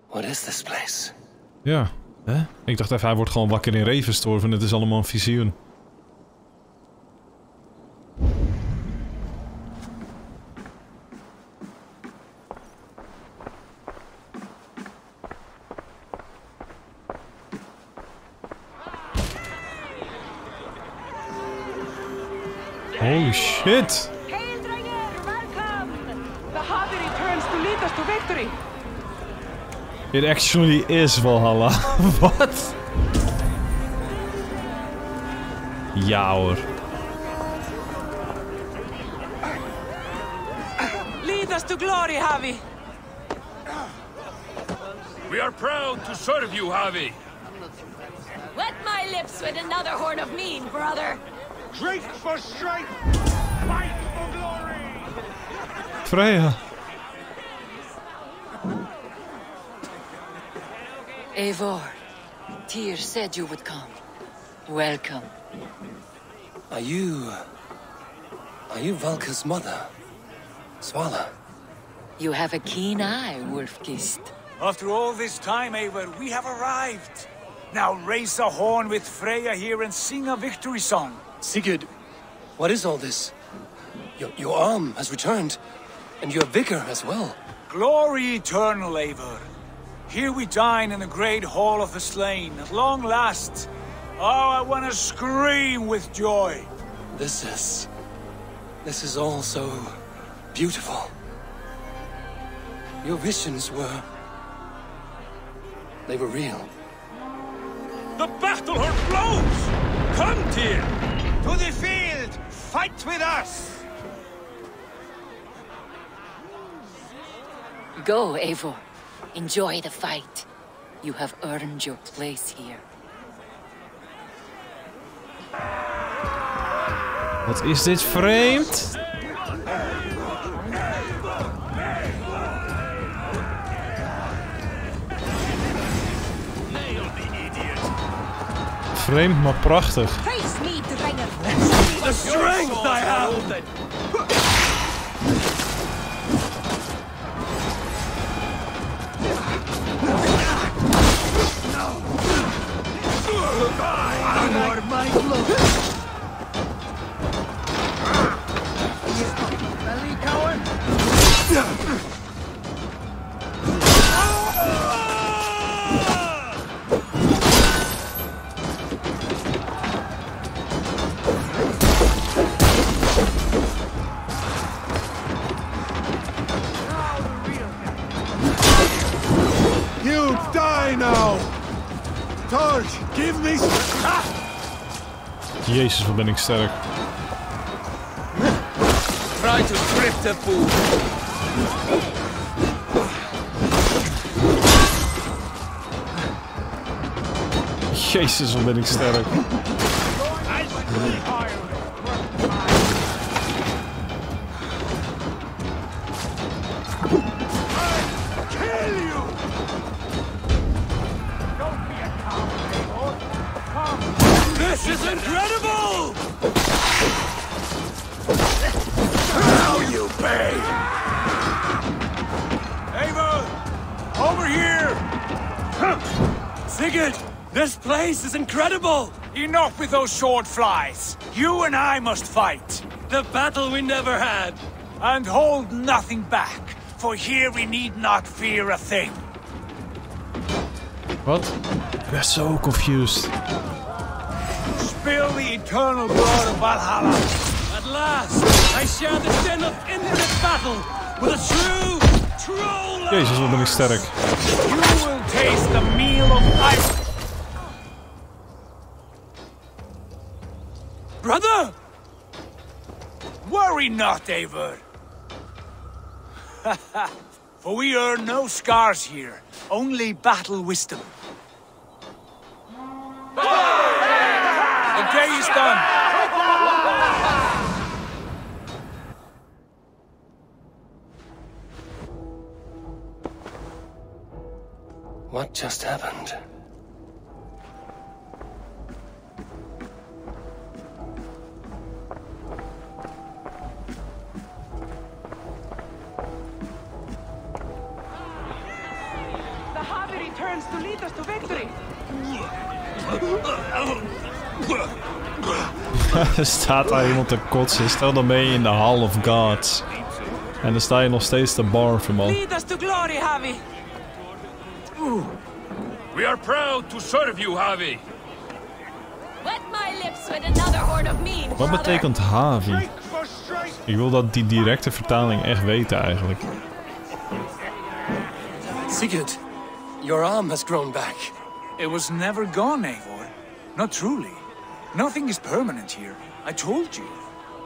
Speaker 3: What is this place?
Speaker 1: Ja, hè? Ik dacht even, hij wordt gewoon wakker in Ravenstorm en het is allemaal een visioen. Holy shit!
Speaker 6: Hail, Dranger! Welcome! The hobby returns to lead us to victory.
Speaker 1: It actually is Valhalla. Wat? Ja hoor.
Speaker 6: Lead us to glory, Javi.
Speaker 10: We are proud to serve you, Javi.
Speaker 6: Wet my lips with another horn of mead, brother.
Speaker 10: Drink for strength! Fight for glory!
Speaker 1: Freya.
Speaker 2: Eivor, Tyr said you would come. Welcome.
Speaker 3: Are you Valka's mother? Svala?
Speaker 2: You have a keen eye, Wolfkist.
Speaker 4: After all this time, Eivor, we have arrived. Now raise a horn with Freya here and sing a victory song.
Speaker 3: Sigurd, what is all this? Your arm has returned, and your vigor as well.
Speaker 4: Glory eternal, Eivor. Here we dine in the great hall of the slain, at long last. Oh, I want to scream with joy.
Speaker 3: This is all so beautiful. Your visions were... they were real.
Speaker 10: The battle hurt blows! Come, Tyr! To the field! Fight with us!
Speaker 2: Go, Eivor. Enjoy the fight. You have earned your place here.
Speaker 1: Wat is dit vreemd? Vreemd, maar prachtig.
Speaker 10: The strength I have!
Speaker 8: Lord, my blood.
Speaker 10: Belly coward!
Speaker 8: You die now! Torch, give me...
Speaker 1: Jezus, wat ben ik sterk.
Speaker 10: Try to trip the fool.
Speaker 1: Jezus, wat ben ik sterk.
Speaker 10: This is incredible!
Speaker 4: Now you pay! Eivor! Over here!
Speaker 10: Sigurd, this place is incredible!
Speaker 4: Enough with those short flies! You and I must fight!
Speaker 10: The battle we never had!
Speaker 4: And hold nothing back, for here we need not fear a thing.
Speaker 1: Wat? Ik ben zo confused.
Speaker 4: Spill the eternal blood of Valhalla.
Speaker 10: At last, I share the sin of infinite battle with a true
Speaker 1: Jezus, wat ben ik sterk.
Speaker 4: You will taste the meal of ice. Brother! Worry not, Eivor. For we earn no scars here, only battle wisdom. The day is done.
Speaker 3: What just happened?
Speaker 6: The Harvey returns to lead us to victory.
Speaker 1: Er staat daar iemand te kotsen. Stel dan mee in de Hall of Gods. En dan sta je nog steeds te barfen, man.
Speaker 6: Lead us to glory, Harvey.
Speaker 10: We are proud to serve you, Harvey.
Speaker 2: Wet my lips with another horde of mean.
Speaker 1: Wat betekent Havi? Ik wil dat die directe vertaling echt weten eigenlijk.
Speaker 3: Sigurd, your arm has grown back.
Speaker 4: It was never gone, Eivor. Not truly. Nothing is permanent here. I told you.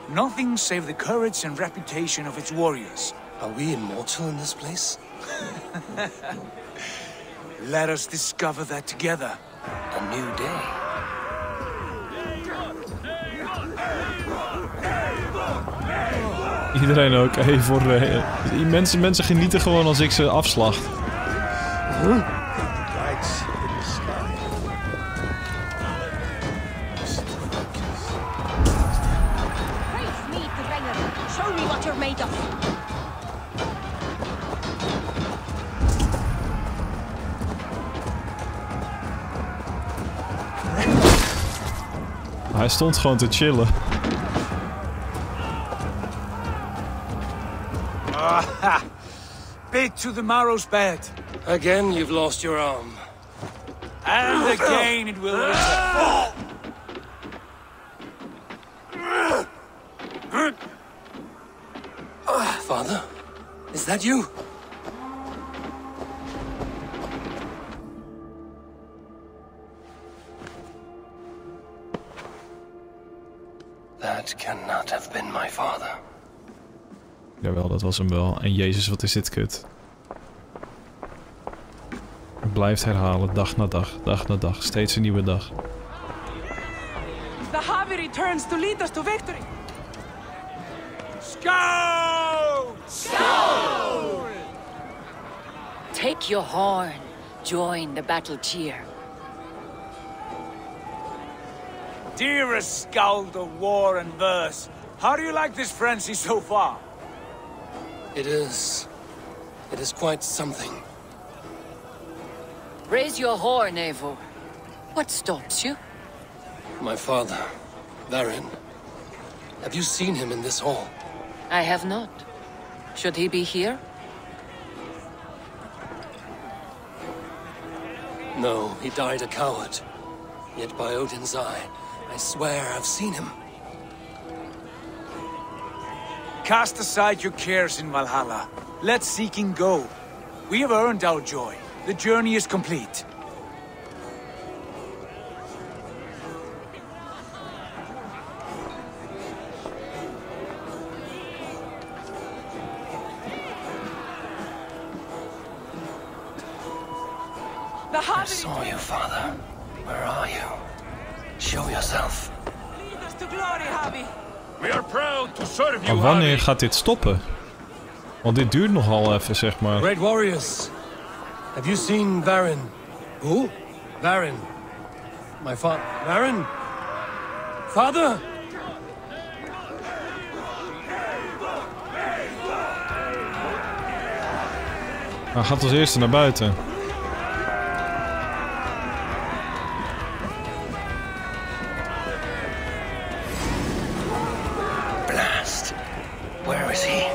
Speaker 4: Nothing save the courage and reputation of its warriors.
Speaker 3: Are we immortal in this place?
Speaker 4: Let us discover that together.
Speaker 3: A new day.
Speaker 1: Iedereen ook. Hey, voor mensen genieten gewoon als ik ze afslacht.
Speaker 2: Show me what you're made of.
Speaker 1: Hij stond gewoon te chillen.
Speaker 4: Bit to the marrow's bed.
Speaker 3: Again, you've lost your arm.
Speaker 4: And again it will return.
Speaker 3: Is that you? That cannot have been my father.
Speaker 1: Jawel, dat was hem wel. En Jezus, wat is dit kut. Het blijft herhalen, dag na dag, dag na dag. Steeds een nieuwe dag.
Speaker 6: The Javi returns to lead us to victory.
Speaker 10: Scout!
Speaker 6: Scout!
Speaker 11: Take your horn. Join the battle cheer.
Speaker 10: Dearest Skald of war and verse, how do you like this frenzy so far?
Speaker 3: It is quite something.
Speaker 11: Raise your horn, Eivor. What stops you?
Speaker 3: My father, Varin. Have you seen him in this hall?
Speaker 11: I have not. Should he be here?
Speaker 3: No, he died a coward. Yet by Odin's eye, I swear I've seen him.
Speaker 4: Cast aside your cares in Valhalla. Let seeking go. We have earned our joy. The journey is complete.
Speaker 3: I saw you, Father. Where are you? Show yourself.
Speaker 6: Lead us to glory, Javi.
Speaker 10: We are proud to serve you,
Speaker 1: Maar wanneer
Speaker 10: Javi.
Speaker 1: gaat dit stoppen? Want dit duurt nogal even, zeg maar.
Speaker 3: Great warriors. Have you seen Varin? Who? Varin. My father. Varin? Father?
Speaker 1: Hij gaat als eerste naar buiten.
Speaker 3: Blast. Where is he?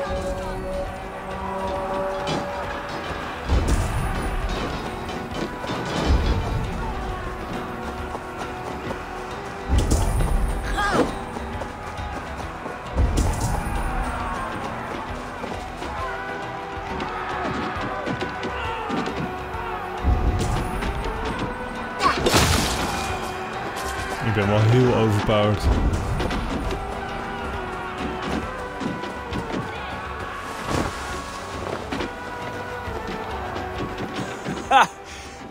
Speaker 1: Ik ben wel heel overpowered.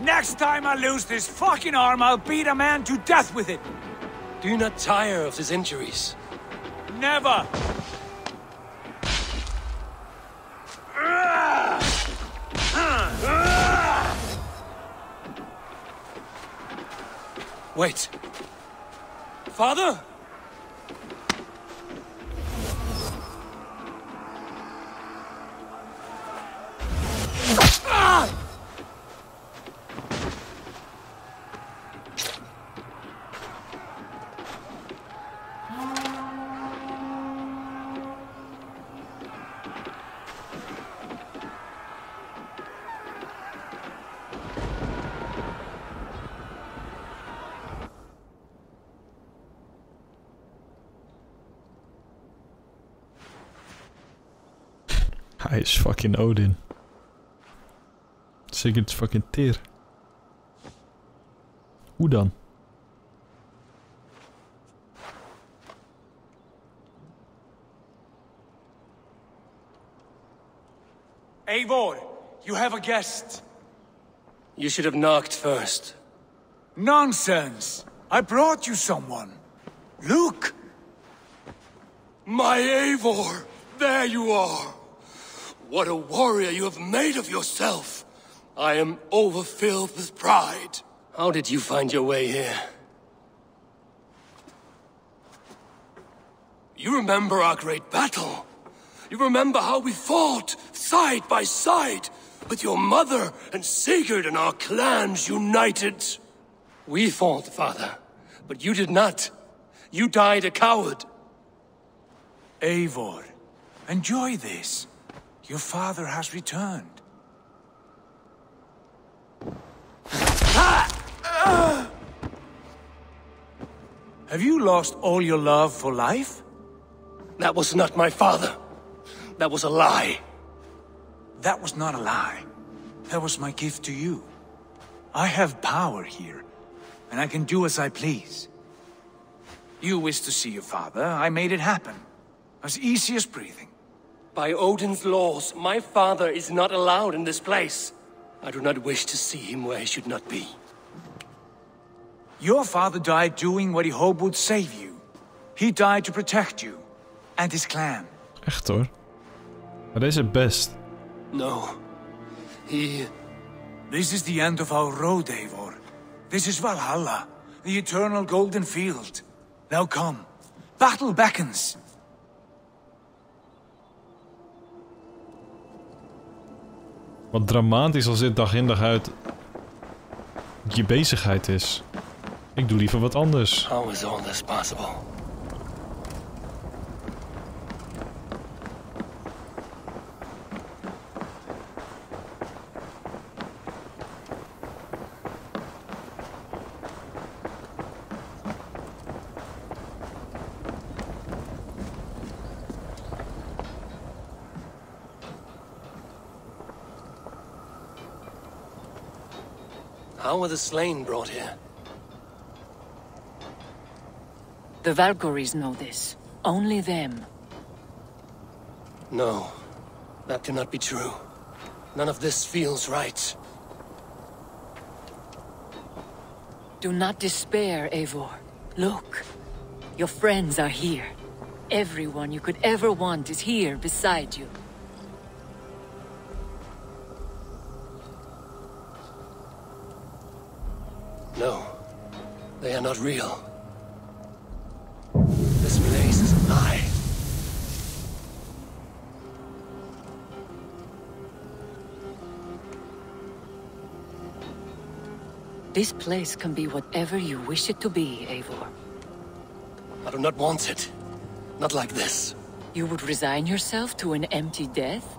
Speaker 4: Next time I lose this fucking arm, I'll beat a man to death with it.
Speaker 3: Do you not tire of his injuries?
Speaker 4: Never.
Speaker 3: Wait. Father?
Speaker 1: Hij is fucking Odin. Zeker het fucking teer. Hoe dan?
Speaker 4: Eivor, you have a guest.
Speaker 3: You should have knocked first.
Speaker 4: Nonsense. I brought you someone. Look.
Speaker 3: My Eivor! There you are! What a warrior you have made of yourself! I am overfilled with pride. How did you find your way here? You remember our great battle? You remember how we fought, side by side, with your mother and Sigurd and our clans united? We fought, Father, but you did not. You died a coward.
Speaker 4: Eivor, enjoy this. Your father has returned. Have you lost all your love for life?
Speaker 3: That was not my father. That was a lie.
Speaker 4: That was not a lie. That was my gift to you. I have power here, and I can do as I please. You wished to see your father, I made it happen. As easy as breathing.
Speaker 3: By Odin's laws, my father is not allowed in this place. I do not wish to see him where he should not be.
Speaker 4: Your father died doing what he hoped would save you. He died to protect you. And his clan.
Speaker 1: Echt hoor. Maar deze is best.
Speaker 3: No.
Speaker 4: This is the end of our road, Eivor. This is Valhalla, the eternal golden field. Now come. Battle beckons.
Speaker 1: Wat dramatisch als dit dag in dag uit je bezigheid is. Ik doe liever wat anders.
Speaker 3: How is all this possible? How were the slain brought here?
Speaker 11: The Valkyries know this. Only them.
Speaker 3: No, that cannot be true. None of this feels right.
Speaker 11: Do not despair, Eivor. Look. Your friends are here. Everyone you could ever want is here beside you.
Speaker 3: No, they are not real. This place is a lie.
Speaker 11: This place can be whatever you wish it to be, Eivor.
Speaker 3: I do not want it. Not like this.
Speaker 11: You would resign yourself to an empty death?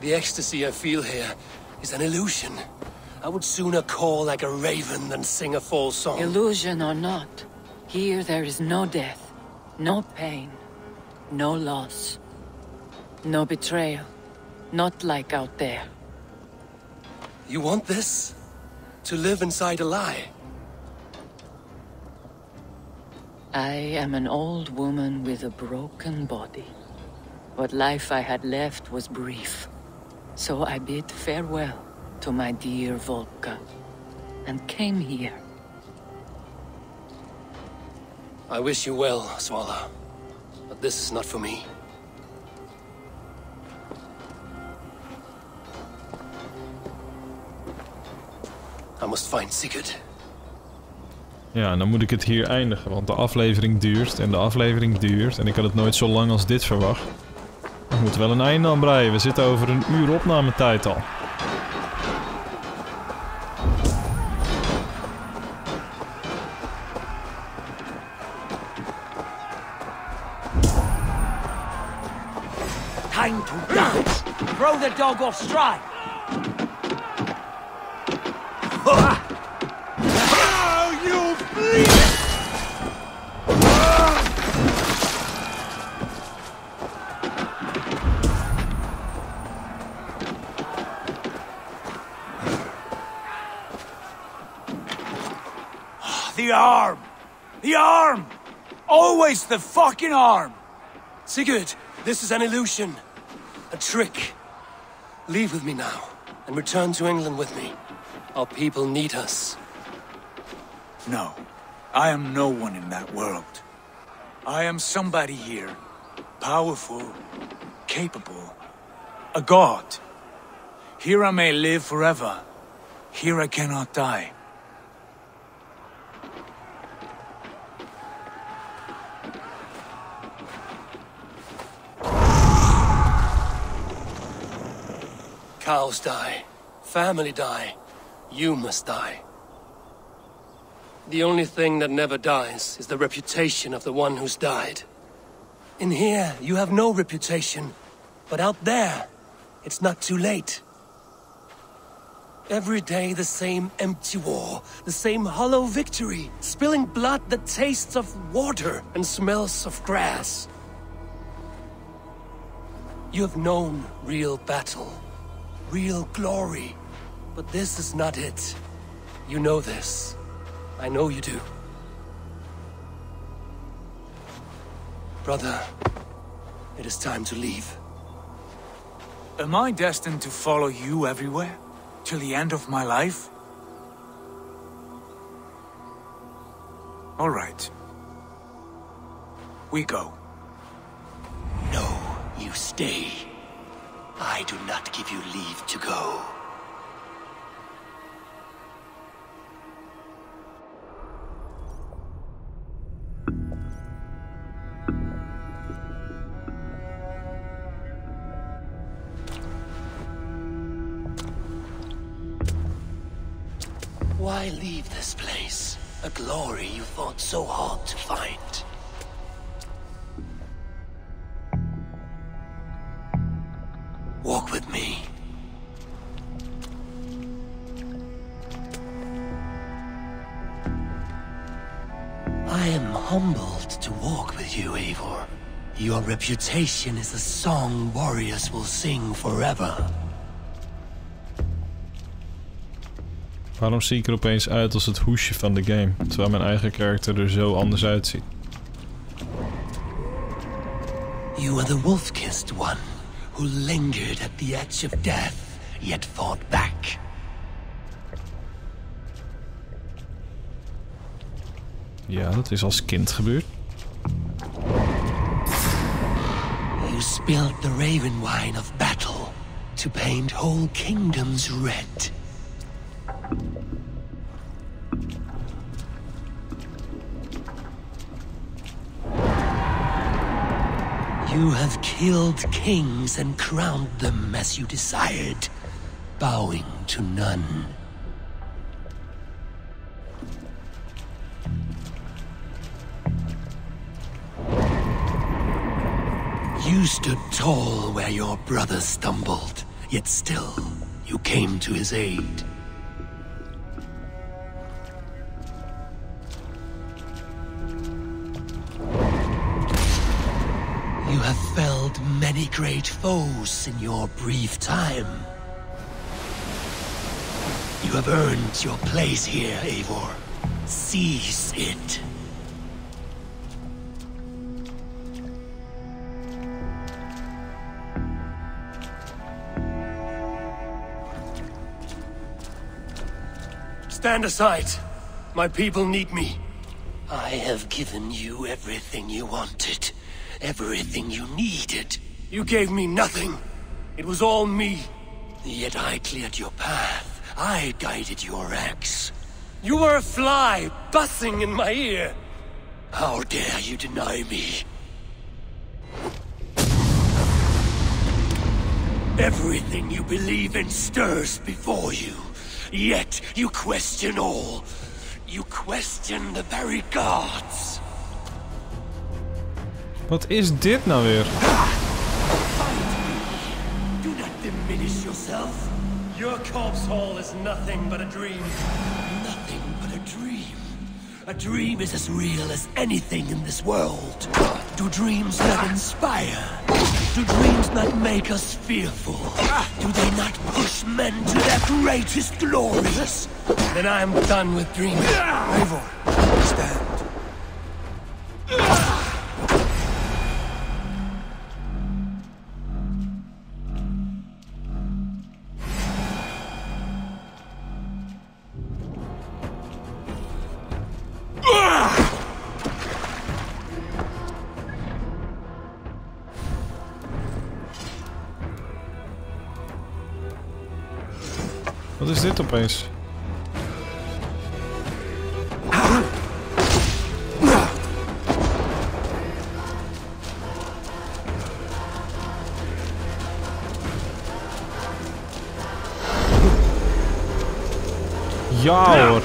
Speaker 3: The ecstasy I feel here is an illusion. I would sooner call like a raven than sing a false song.
Speaker 11: Illusion or not, here there is no death, no pain, no loss, no betrayal, not like out there.
Speaker 3: You want this? To live inside a lie?
Speaker 11: I am an old woman with a broken body. What life I had left was brief, so I bid farewell to my dear Volka, and came here.
Speaker 3: I wish you well, Swallow, but this is not for me. I must find Sigurd.
Speaker 1: Ja, en dan moet ik het hier eindigen, want de aflevering duurt en de aflevering duurt. En ik had het nooit zo lang als dit verwacht. We moeten wel een einde aan breien. We zitten over een uur opnametijd al.
Speaker 10: Time to dance! Throw the dog off stride! You bleed!
Speaker 4: The arm! The arm! Always the fucking arm!
Speaker 3: Sigurd, this is an illusion. A trick. Leave with me now, and return to England with me. Our people need us.
Speaker 4: No, I am no one in that world. I am somebody here. Powerful, capable, a god. Here I may live forever. Here I cannot die.
Speaker 3: Cows die. Family die. You must die. The only thing that never dies is the reputation of the one who's died. In here, you have no reputation. But out there, it's not too late. Every day the same empty war, the same hollow victory, spilling blood that tastes of water and smells of grass. You have known real battle, real glory. But this is not it. You know this. I know you do. Brother, it is time to leave.
Speaker 4: Am I destined to follow you everywhere? Till the end of my life? All right. We go.
Speaker 3: No, you stay. I do not give you leave to go. Why leave this place? A glory you fought so hard to find. Walk with me. I am humbled to walk with you, Eivor. Your reputation is a song warriors will sing forever.
Speaker 1: Waarom zie ik er opeens uit als het hoesje van de game, terwijl mijn eigen karakter er zo anders uitziet?
Speaker 3: You are the wolf-kissed one, who lingered at the edge of death, yet fought back.
Speaker 1: Ja, dat is als kind gebeurd.
Speaker 3: You spilled the raven wine of battle to paint whole kingdoms red. You have killed kings and crowned them as you desired, bowing to none. You stood tall where your brother stumbled, yet still you came to his aid. You have felled many great foes in your brief time. You have earned your place here, Eivor. Seize it. Stand aside. My people need me. I have given you everything you wanted. Everything you needed. You gave me nothing. It was all me. Yet I cleared your path. I guided your axe. You were a fly buzzing in my ear. How dare you deny me? Everything you believe in stirs before you. Yet you question all. You question the very gods.
Speaker 1: Wat is dit nou weer?
Speaker 3: Do not diminish yourself. Your corpse hall is nothing but a dream. Nothing but a dream. A dream is as real as anything in this world. Do dreams not inspire? Do dreams not make us fearful? Do they not push men to their greatest glories? Then I am done with dreaming.
Speaker 4: Eivor, stand.
Speaker 1: Wat is dit opeens? Ja hoor.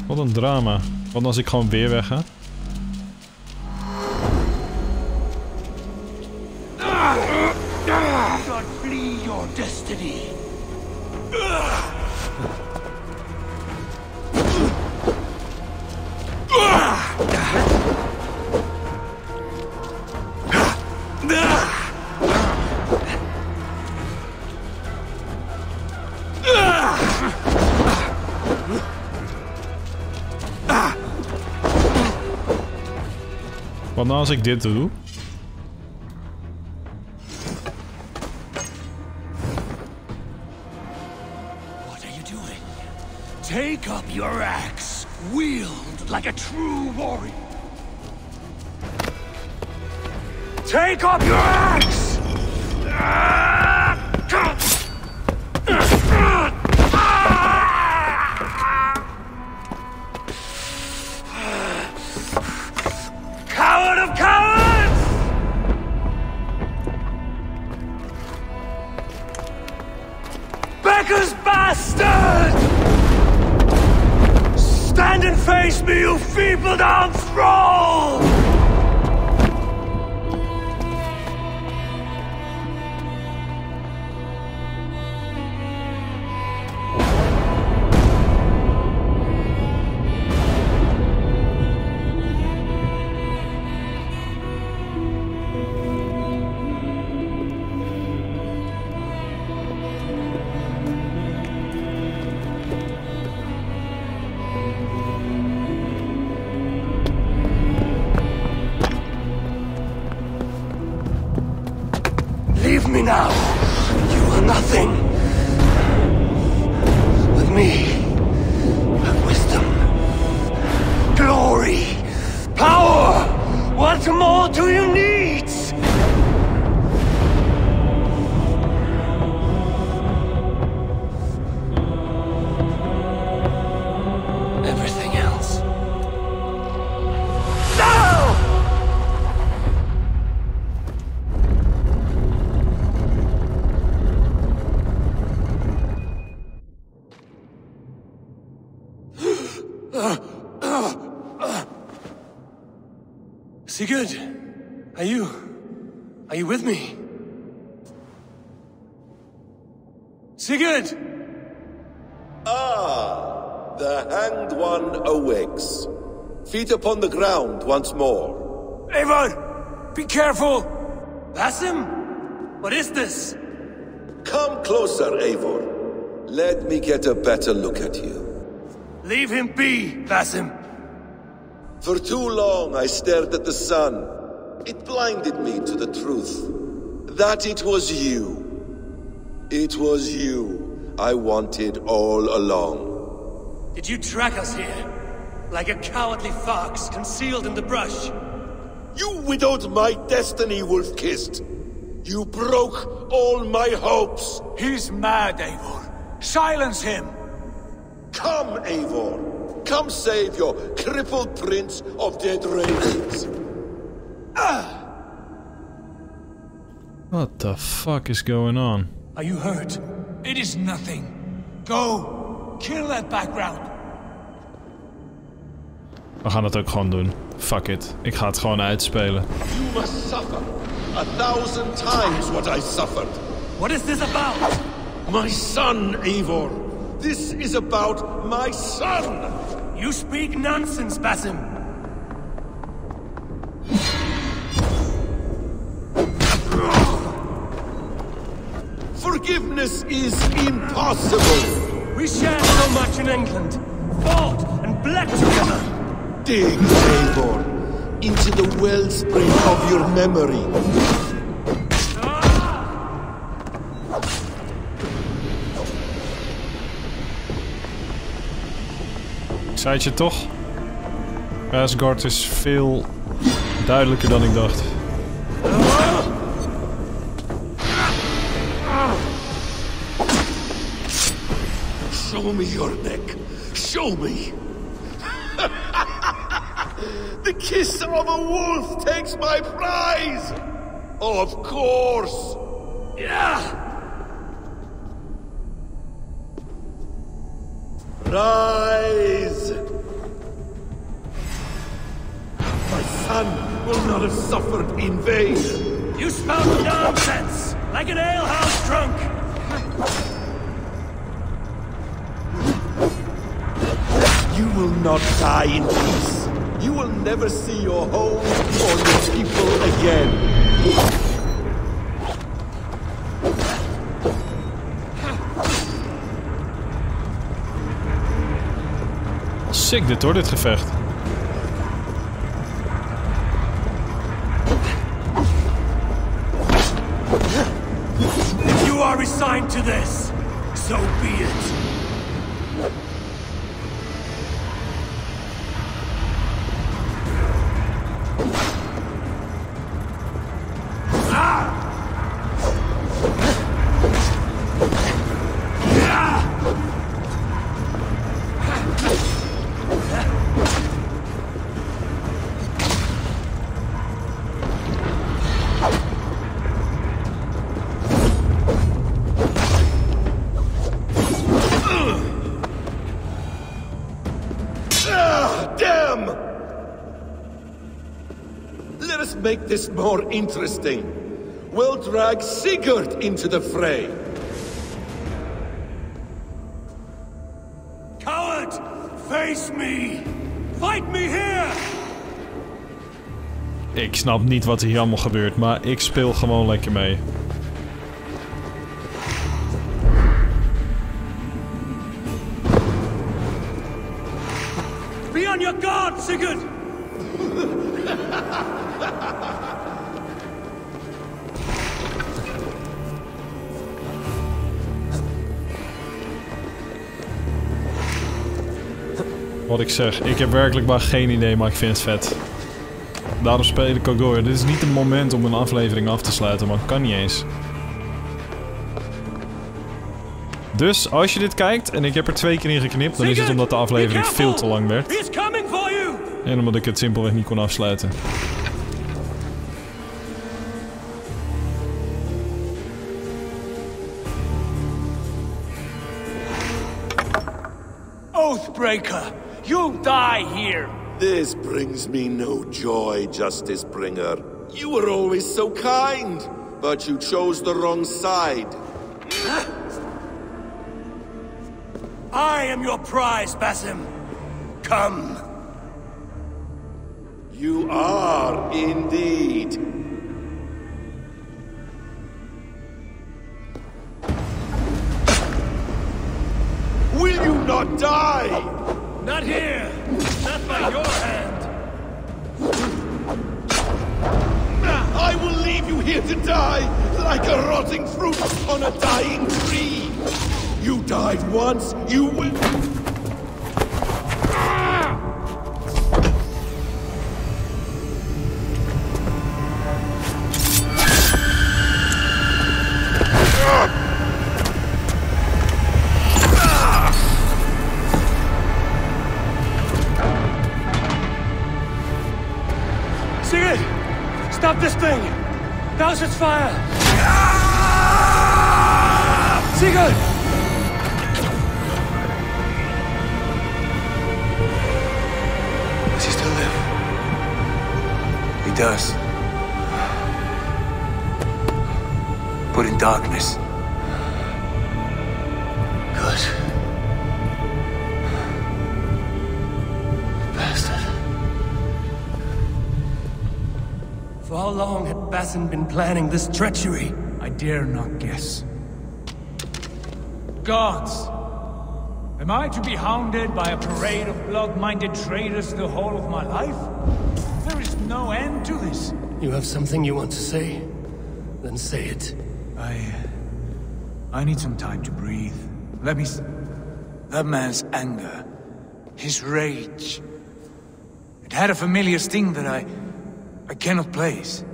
Speaker 1: Wat een drama. Wat als ik gewoon weer weg ga?
Speaker 3: God flee your destiny.
Speaker 1: Wat nou als ik dit doe?
Speaker 7: What are you doing? Take up your axe. Wield like a true warrior. Take up your axe! Coward of cowards! Becker's bastard! Stand and face me, you feeble-down thrall! Leave me now. You are nothing. With me, have wisdom, glory, power. What more do you need? Everything else. No! Sigurd, are you with me? Sigurd!
Speaker 12: Ah, the hanged one awakes. Feet upon the ground once more.
Speaker 7: Eivor, be careful! Basim, what is this?
Speaker 12: Come closer, Eivor. Let me get a better look at you.
Speaker 7: Leave him be, Basim.
Speaker 12: For too long I stared at the sun. It blinded me to the truth. That it was you. It was you I wanted all along.
Speaker 7: Did you track us here? Like a cowardly fox concealed in the brush?
Speaker 12: You widowed my destiny, wolf-kissed. You broke all my hopes.
Speaker 4: He's mad, Eivor. Silence him.
Speaker 12: Come, Eivor. Come save your crippled prince of dead ravens.
Speaker 1: What the fuck is going on?
Speaker 4: Are you hurt? It is nothing. Go. Kill that background.
Speaker 1: We gaan het ook gewoon doen. Fuck it. Ik ga het gewoon uitspelen.
Speaker 12: You must suffer 1,000 times what I suffered.
Speaker 7: What is this about?
Speaker 12: My son, Eivor. This is about my son.
Speaker 7: You speak nonsense, Basim.
Speaker 12: Forgiveness is impossible.
Speaker 7: We shared so much in England. Fought and bled together.
Speaker 12: Dig, Eivor, into the wellspring of your memory.
Speaker 1: Ik zei het je toch? Asgard is veel duidelijker dan ik dacht.
Speaker 12: Show me your neck. Show me. The kiss of a wolf takes my prize. Of course.
Speaker 7: Yeah.
Speaker 12: Rise. My son will not have suffered in vain.
Speaker 7: You spout nonsense, like an alehouse drunk.
Speaker 12: You will not die in peace. You will never see your home or your people again.
Speaker 1: Sick dit hoor, dit gevecht.
Speaker 7: If you are resigned to this, so be it.
Speaker 12: Make this more interesting. We'll drag Sigurd into the fray.
Speaker 7: Coward! Face me! Fight me here!
Speaker 1: Ik snap niet wat hier allemaal gebeurt, maar ik speel gewoon lekker mee.
Speaker 7: Be on your guard, Sigurd!
Speaker 1: Wat ik zeg, ik heb werkelijk maar geen idee, maar ik vind het vet. Daarom speel ik ook door. Dit is niet het moment om een aflevering af te sluiten, maar kan niet eens. Dus, als je dit kijkt, en ik heb er 2 keer in geknipt, dan is het omdat de aflevering veel te lang werd. En omdat ik het simpelweg niet kon afsluiten.
Speaker 7: Oathbreaker! You'll die here!
Speaker 12: This brings me no joy, Justice Bringer. You were always so kind, but you chose the wrong side.
Speaker 7: I am your prize, Basim. Come.
Speaker 12: You are indeed. Will you not die?
Speaker 7: Not here! Not by your hand!
Speaker 12: I will leave you here to die, like a rotting fruit on a dying tree. You died once, you will...
Speaker 7: Sigurd! Stop this thing! Douse its fire! Sigurd!
Speaker 4: Does he still live? He does. Put in darkness.
Speaker 3: Good. Bastard.
Speaker 7: For how long had Basim been planning this treachery?
Speaker 4: I dare not guess.
Speaker 13: Gods! Am I to be hounded by a parade of blood-minded traitors the whole of my life? There is no end to this.
Speaker 3: You have something you want to say? Then say it.
Speaker 4: I need some time to breathe. Let me... That man's anger. His rage. It had a familiar sting that I cannot place.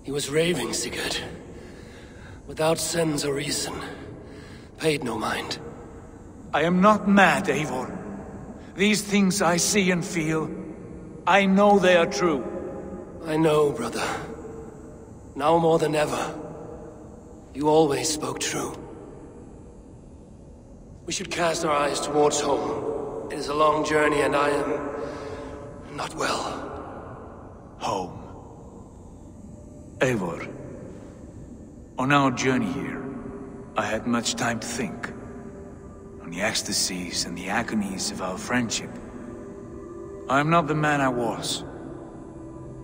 Speaker 3: He was raving, Sigurd. Without sense or reason. Paid no mind.
Speaker 4: I am not mad, Eivor. These things I see and feel, I know they are true.
Speaker 3: I know, brother. Now more than ever. You always spoke true. We should cast our eyes towards home. It is a long journey and I am... not well.
Speaker 4: Home. Eivor. On our journey here, I had much time to think. On the ecstasies and the agonies of our friendship. I am not the man I was.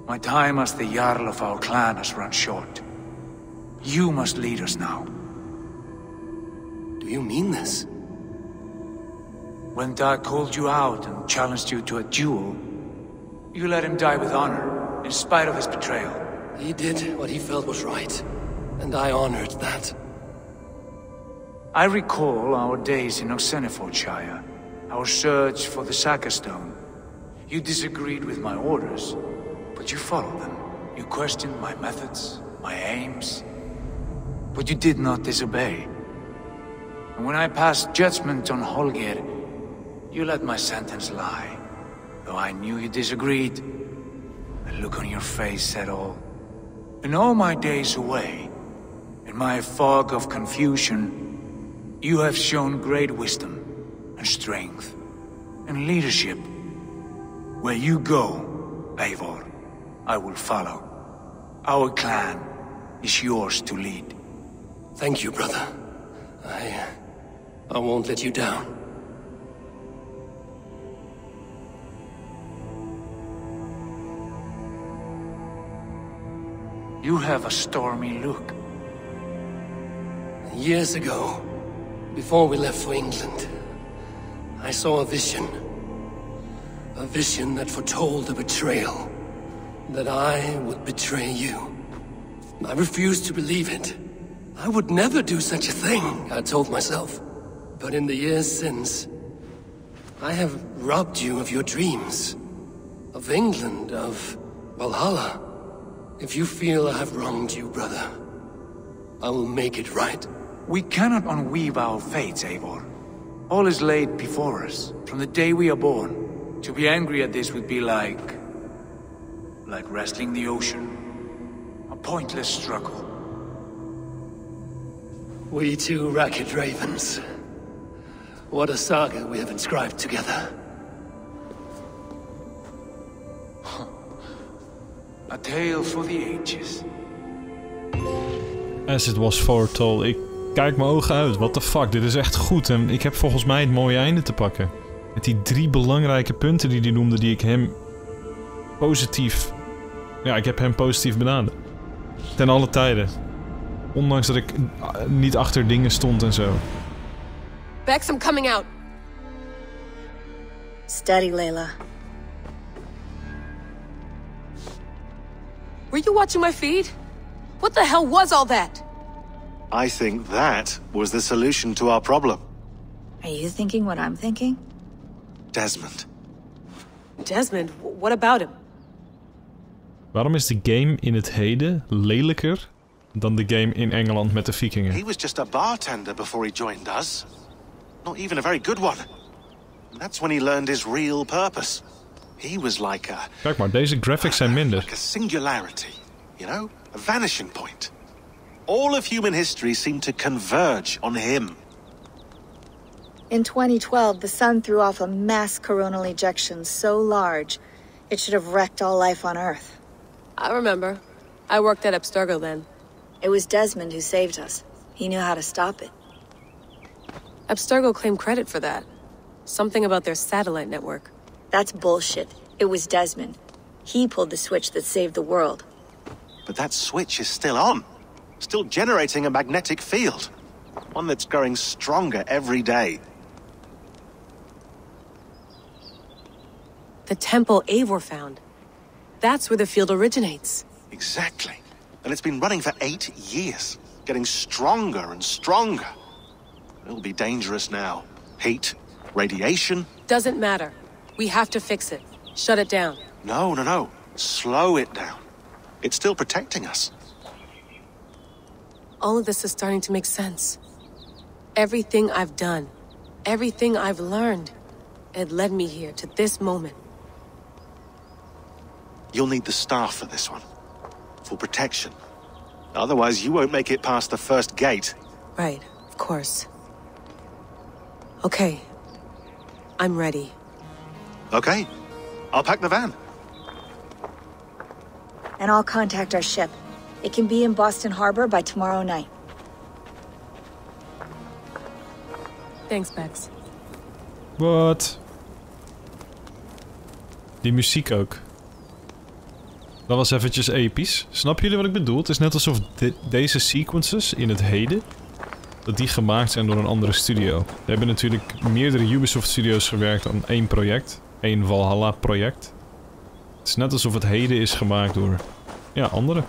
Speaker 4: My time as the Jarl of our clan has run short. You must lead us now.
Speaker 3: Do you mean this?
Speaker 4: When Dar called you out and challenged you to a duel, you let him die with honor, in spite of his betrayal.
Speaker 3: He did what he felt was right, and I honored that.
Speaker 4: I recall our days in Oxenifordshire, our search for the Saga Stone. You disagreed with my orders, but you followed them. You questioned my methods, my aims, but you did not disobey. And when I passed judgment on Holger, you let my sentence lie. Though I knew you disagreed, the look on your face said all. In all my days away, in my fog of confusion, you have shown great wisdom and strength and leadership. Where you go, Eivor, I will follow. Our clan is yours to lead.
Speaker 3: Thank you, brother. I won't let you down.
Speaker 4: You have a stormy look.
Speaker 3: Years ago, before we left for England, I saw a vision. A vision that foretold a betrayal. That I would betray you. I refused to believe it. I would never do such a thing, I told myself. But in the years since, I have robbed you of your dreams. Of England, of Valhalla. If you feel I have wronged you, brother, I will make it right.
Speaker 4: We cannot unweave our fates, Eivor. All is laid before us, from the day we are born. To be angry at this would be like wrestling the ocean. A pointless struggle.
Speaker 3: We two ragged ravens. What a saga we have inscribed together.
Speaker 4: A tale for the ages.
Speaker 1: As it was foretold. Ik kijk mijn ogen uit. What the fuck, dit is echt goed. En ik heb volgens mij het mooie einde te pakken. Met die 3 belangrijke punten die hij noemde, die ik hem positief... Ja, ik heb hem positief benaderd. Ten alle tijden. Ondanks dat ik niet achter dingen stond en zo.
Speaker 14: Bex, I'm coming out.
Speaker 15: Steady, Layla.
Speaker 14: Were you watching my feed? What the hell was all that?
Speaker 16: I think that was the solution to our problem.
Speaker 15: Are you thinking what I'm thinking?
Speaker 16: Desmond.
Speaker 14: Desmond? What about him?
Speaker 1: Waarom is de game in het heden lelijker dan de game in Engeland met de Vikingen?
Speaker 16: He was just a bartender before he joined us. Not even a very good one. And that's when he learned his real purpose. He was like a...
Speaker 1: Kijk maar, deze graphics zijn minder.
Speaker 16: Like a singularity, you know? A vanishing point. All of human history seemed to converge on him.
Speaker 15: In 2012, the sun threw off a mass coronal ejection so large, it should have wrecked all life on Earth.
Speaker 14: I remember. I worked at Abstergo then.
Speaker 15: It was Desmond who saved us. He knew how to stop it.
Speaker 14: Abstergo claimed credit for that. Something about their satellite network.
Speaker 15: That's bullshit. It was Desmond. He pulled the switch that saved the world.
Speaker 16: But that switch is still on. Still generating a magnetic field. One that's growing stronger every day.
Speaker 14: The temple Eivor found. That's where the field originates.
Speaker 16: Exactly. And it's been running for 8 years. Getting stronger and stronger. It'll be dangerous now. Heat, radiation.
Speaker 14: Doesn't matter. We have to fix it. Shut it down.
Speaker 16: No. Slow it down. It's still protecting us.
Speaker 14: All of this is starting to make sense. Everything I've done, everything I've learned, it led me here to this moment.
Speaker 16: You'll need the staff for this one. For protection. Otherwise, you won't make it past the first gate.
Speaker 14: Right, of course. Okay. I'm ready.
Speaker 16: Okay. I'll pack the van.
Speaker 15: And I'll contact our ship. It can be in Boston Harbor by tomorrow night.
Speaker 14: Thanks, Bex.
Speaker 1: Wat? Die muziek ook. Dat was eventjes episch. Snappen jullie wat ik bedoel? Het is net alsof deze sequences in het heden dat die gemaakt zijn door een andere studio. We hebben natuurlijk meerdere Ubisoft studios gewerkt aan één project. Één Valhalla project. Het is net alsof het heden is gemaakt door, ja, anderen.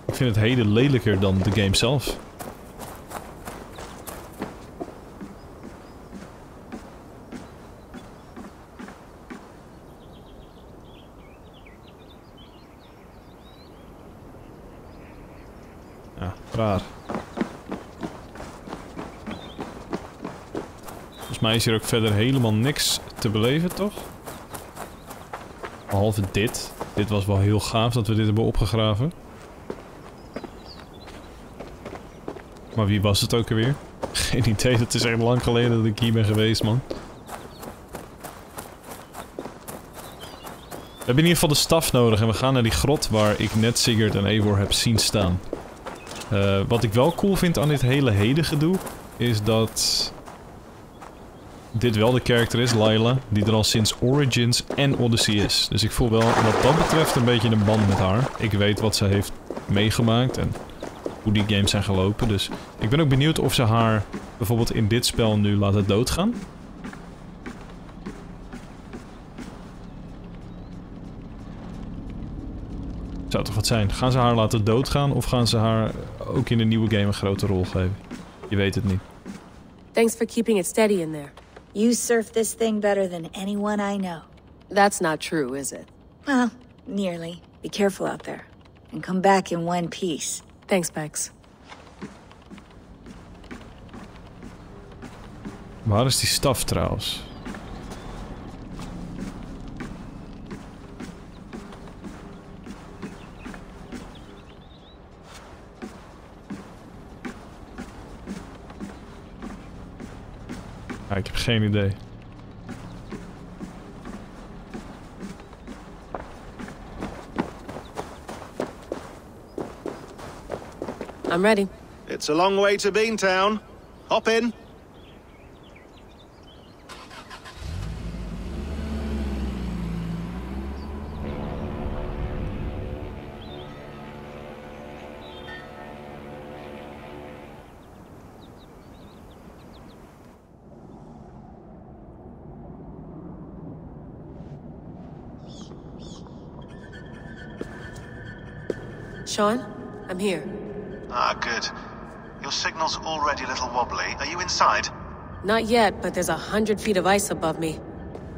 Speaker 1: Ik vind het heden lelijker dan de game zelf. Ja, raar. Volgens mij is hier ook verder helemaal niks te beleven, toch? Behalve dit. Dit was wel heel gaaf dat we dit hebben opgegraven. Maar wie was het ook alweer? Geen idee, dat is echt lang geleden dat ik hier ben geweest, man. We hebben in ieder geval de staf nodig en we gaan naar die grot waar ik net Sigurd en Eivor heb zien staan. Wat ik wel cool vind aan dit hele heden gedoe, is dat dit wel de character is, Layla, die er al sinds Origins en Odyssey is. Dus ik voel wel wat dat betreft een beetje een band met haar. Ik weet wat ze heeft meegemaakt en hoe die games zijn gelopen. Dus ik ben ook benieuwd of ze haar bijvoorbeeld in dit spel nu laten doodgaan. Zou toch wat zijn? Gaan ze haar laten doodgaan of gaan ze haar ook in de nieuwe game een grote rol geven? Je weet het niet.
Speaker 14: Thanks for keeping it steady in there.
Speaker 15: You surf this thing better than anyone I know.
Speaker 14: That's not true, is it?
Speaker 15: Well, nearly. Be careful out there. And come back in one piece.
Speaker 14: Thanks, Bex.
Speaker 1: Waar is die staf trouwens? Ja, ik heb geen idee.
Speaker 14: I'm ready.
Speaker 16: It's a long way to Beantown. Hop in.
Speaker 14: Sean, I'm here.
Speaker 16: Ah, good. Your signal's already a little wobbly. Are you inside?
Speaker 14: Not yet, but there's 100 feet of ice above me.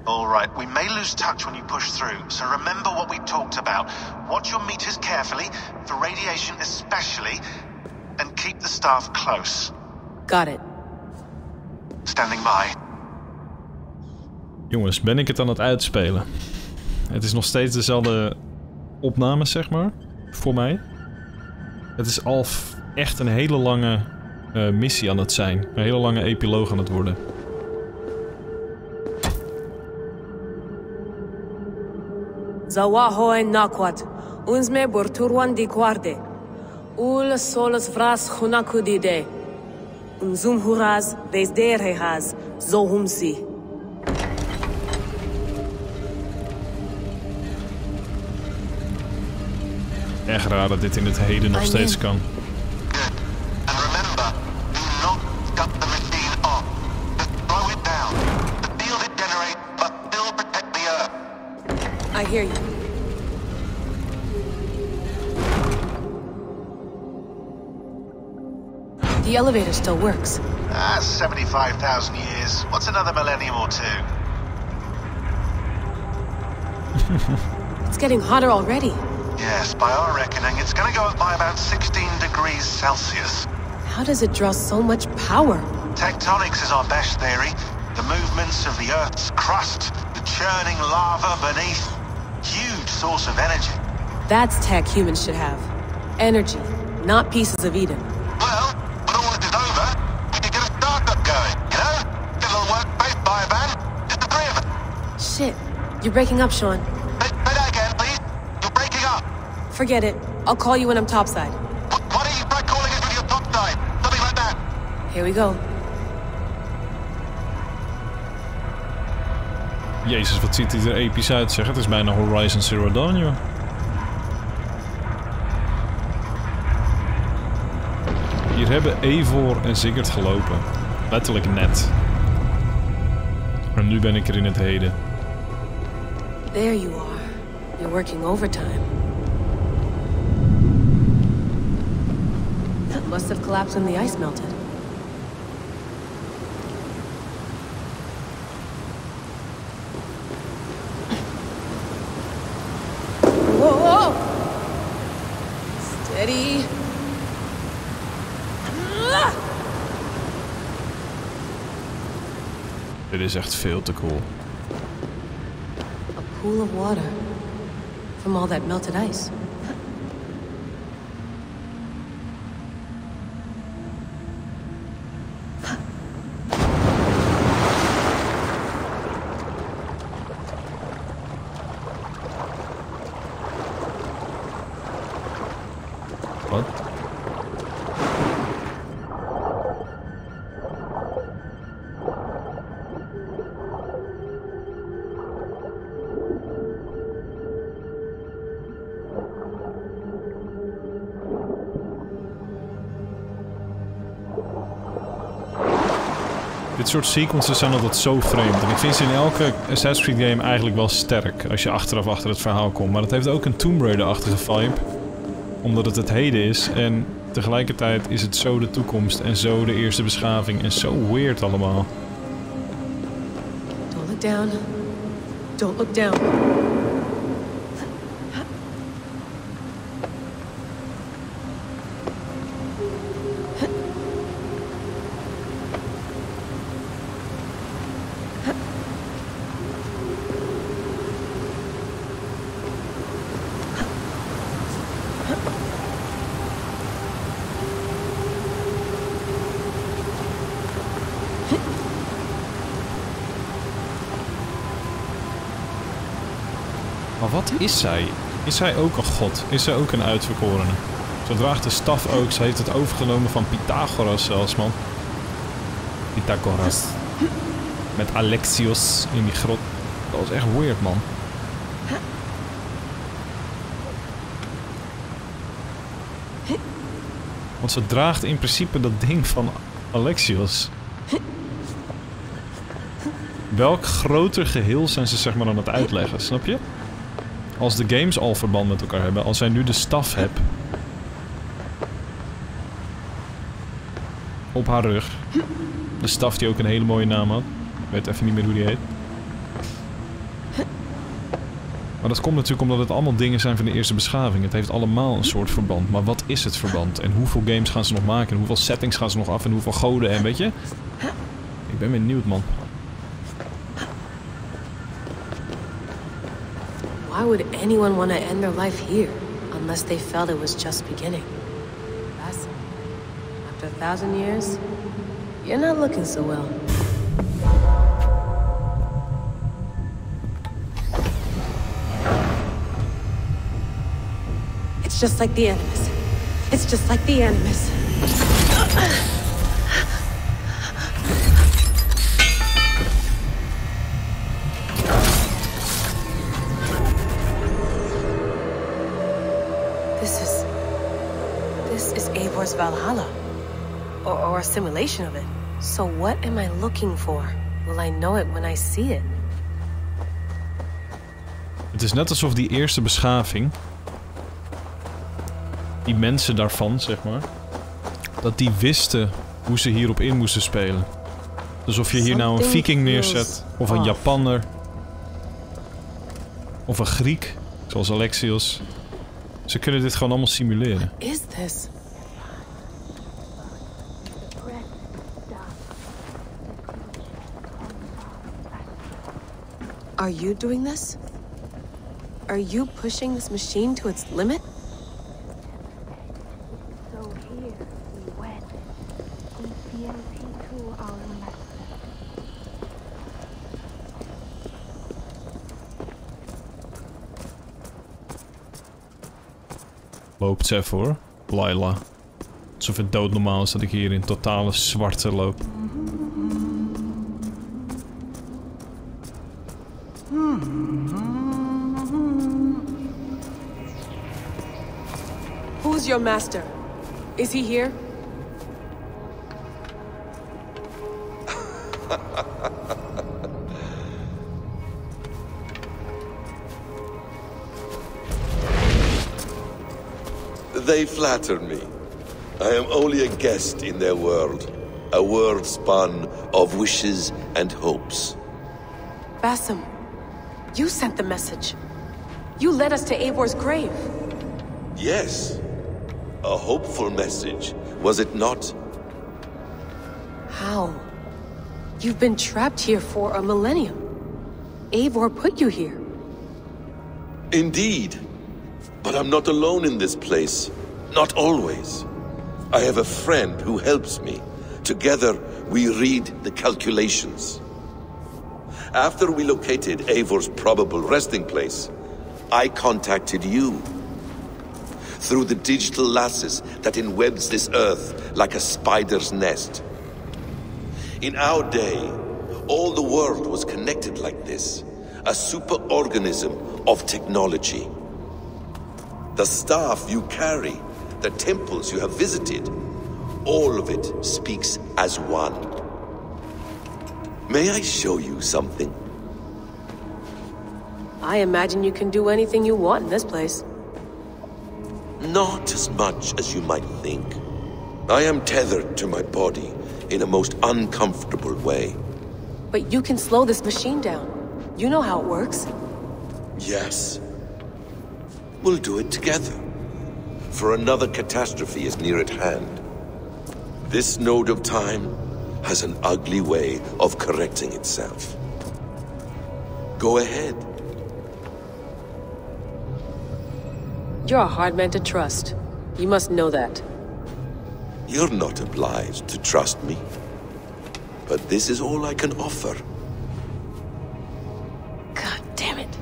Speaker 16: All right, we may lose touch when you push through, so remember what we talked about. Watch your meters carefully, for radiation especially, and keep the staff close.
Speaker 14: Got it.
Speaker 16: Standing by.
Speaker 1: Jongens, ben ik het aan het uitspelen? Het is nog steeds dezelfde opname, zeg maar, voor mij. Het is al echt een hele lange missie aan het zijn. Een hele lange epiloog aan het worden.
Speaker 14: Zawaho en nakwat. Uns me borturwan di kwarde. Ul solos vras khunakudide. Unzum huraz desderehaz zohumsi.
Speaker 1: Echt raar dat dit in het heden nog steeds kan.
Speaker 14: I hear you. The elevator still works.
Speaker 16: 75,000 years. What's another millennium or two?
Speaker 14: It's getting hotter already.
Speaker 16: Yes, by our reckoning, it's gonna go up by about 16 degrees Celsius.
Speaker 14: How does it draw so much power?
Speaker 16: Tectonics is our best theory. The movements of the Earth's crust, the churning lava beneath. Huge source of energy.
Speaker 14: That's tech humans should have. Energy, not pieces of Eden.
Speaker 16: Well, when all this is over, we could get a startup going, you know? Get a little workspace, buy a van, just the three of us.
Speaker 14: Shit, you're breaking up, Sean.
Speaker 16: Say that again, please. You're breaking up.
Speaker 14: Forget it. I'll call you when I'm topside.
Speaker 16: Why don't you try calling us with your topside? Something like that.
Speaker 14: Here we go.
Speaker 1: Jezus, wat ziet hij er episch uit, zeg. Het is bijna Horizon Zero Dawn, joh. Hier hebben Eivor en Sigurd gelopen. Letterlijk net. En nu ben ik er in het heden.
Speaker 14: There you are. You're working overtime. That must have collapsed when the ice melted. Whoa, whoa! Steady.
Speaker 1: Dit is echt veel te cool.
Speaker 14: A pool of water from all that melted ice.
Speaker 1: Wat? Dit soort sequences zijn altijd zo vreemd. En ik vind ze in elke Assassin's Creed game eigenlijk wel sterk. Als je achteraf achter het verhaal komt. Maar het heeft ook een Tomb Raider-achtige vibe. Omdat het het heden is. En tegelijkertijd is het zo de toekomst. En zo de eerste beschaving. En zo weird allemaal.
Speaker 14: Don't look down. Don't look down.
Speaker 1: Maar wat is zij? Is zij ook een god? Is zij ook een uitverkorene? Ze draagt de staf ook. Ze heeft het overgenomen van Pythagoras zelfs, man. Pythagoras. Met Alexios in die grot. Dat was echt weird, man. Want ze draagt in principe dat ding van Alexios. Welk groter geheel zijn ze zeg maar aan het uitleggen, snap je? Als de games al verband met elkaar hebben, als zij nu de staf hebt op haar rug. De staf die ook een hele mooie naam had. Ik weet even niet meer hoe die heet. Maar dat komt natuurlijk omdat het allemaal dingen zijn van de eerste beschaving. Het heeft allemaal een soort verband. Maar wat is het verband? En hoeveel games gaan ze nog maken? En hoeveel settings gaan ze nog af? En hoeveel goden? En weet je? Ik ben benieuwd, man.
Speaker 14: Why would anyone want to end their life here, unless they felt it was just beginning? That's... After 1,000 years, you're not looking so well. It's just like the Animus. It's just like the Animus. This is Eivor's Valhalla. Or a simulation of it. So what am I looking for? Will I know it when I see it?
Speaker 1: Het is net alsof die eerste beschaving, die mensen daarvan, zeg maar, dat die wisten hoe ze hierop in moesten spelen. Dus of je hier nou een Viking neerzet, of een Japanner, of een Griek, zoals Alexios. Ze kunnen dit gewoon allemaal simuleren.
Speaker 14: What is this? Are you doing this? Are you pushing this machine to its limit?
Speaker 17: So here we went. We fealty to our master.
Speaker 1: Loopt ze even hoor, Laila. Alsof het doodnormaal is dat ik hier in totale zwarte loop.
Speaker 14: Who's your master? Is he here?
Speaker 12: They flatter me. I am only a guest in their world. A world spun of wishes and hopes.
Speaker 14: Basim, you sent the message. You led us to Eivor's grave.
Speaker 12: Yes. A hopeful message, was it not?
Speaker 14: How? You've been trapped here for a millennium. Eivor put you here.
Speaker 12: Indeed. But I'm not alone in this place. Not always. I have a friend who helps me. Together, we read the calculations. After we located Eivor's probable resting place, I contacted you. Through the digital lasses that enwebs this earth like a spider's nest. In our day, all the world was connected like this. A superorganism of technology. The staff you carry, the temples you have visited, all of it speaks as one. May I show you something?
Speaker 14: I imagine you can do anything you want in this place.
Speaker 12: Not as much as you might think. I am tethered to my body in a most uncomfortable way.
Speaker 14: But you can slow this machine down. You know how it works.
Speaker 12: Yes. We'll do it together. For another catastrophe is near at hand. This node of time has an ugly way of correcting itself. Go ahead.
Speaker 14: You're a hard man to trust. You must know that.
Speaker 12: You're not obliged to trust me. But this is all I can offer.
Speaker 14: God damn it.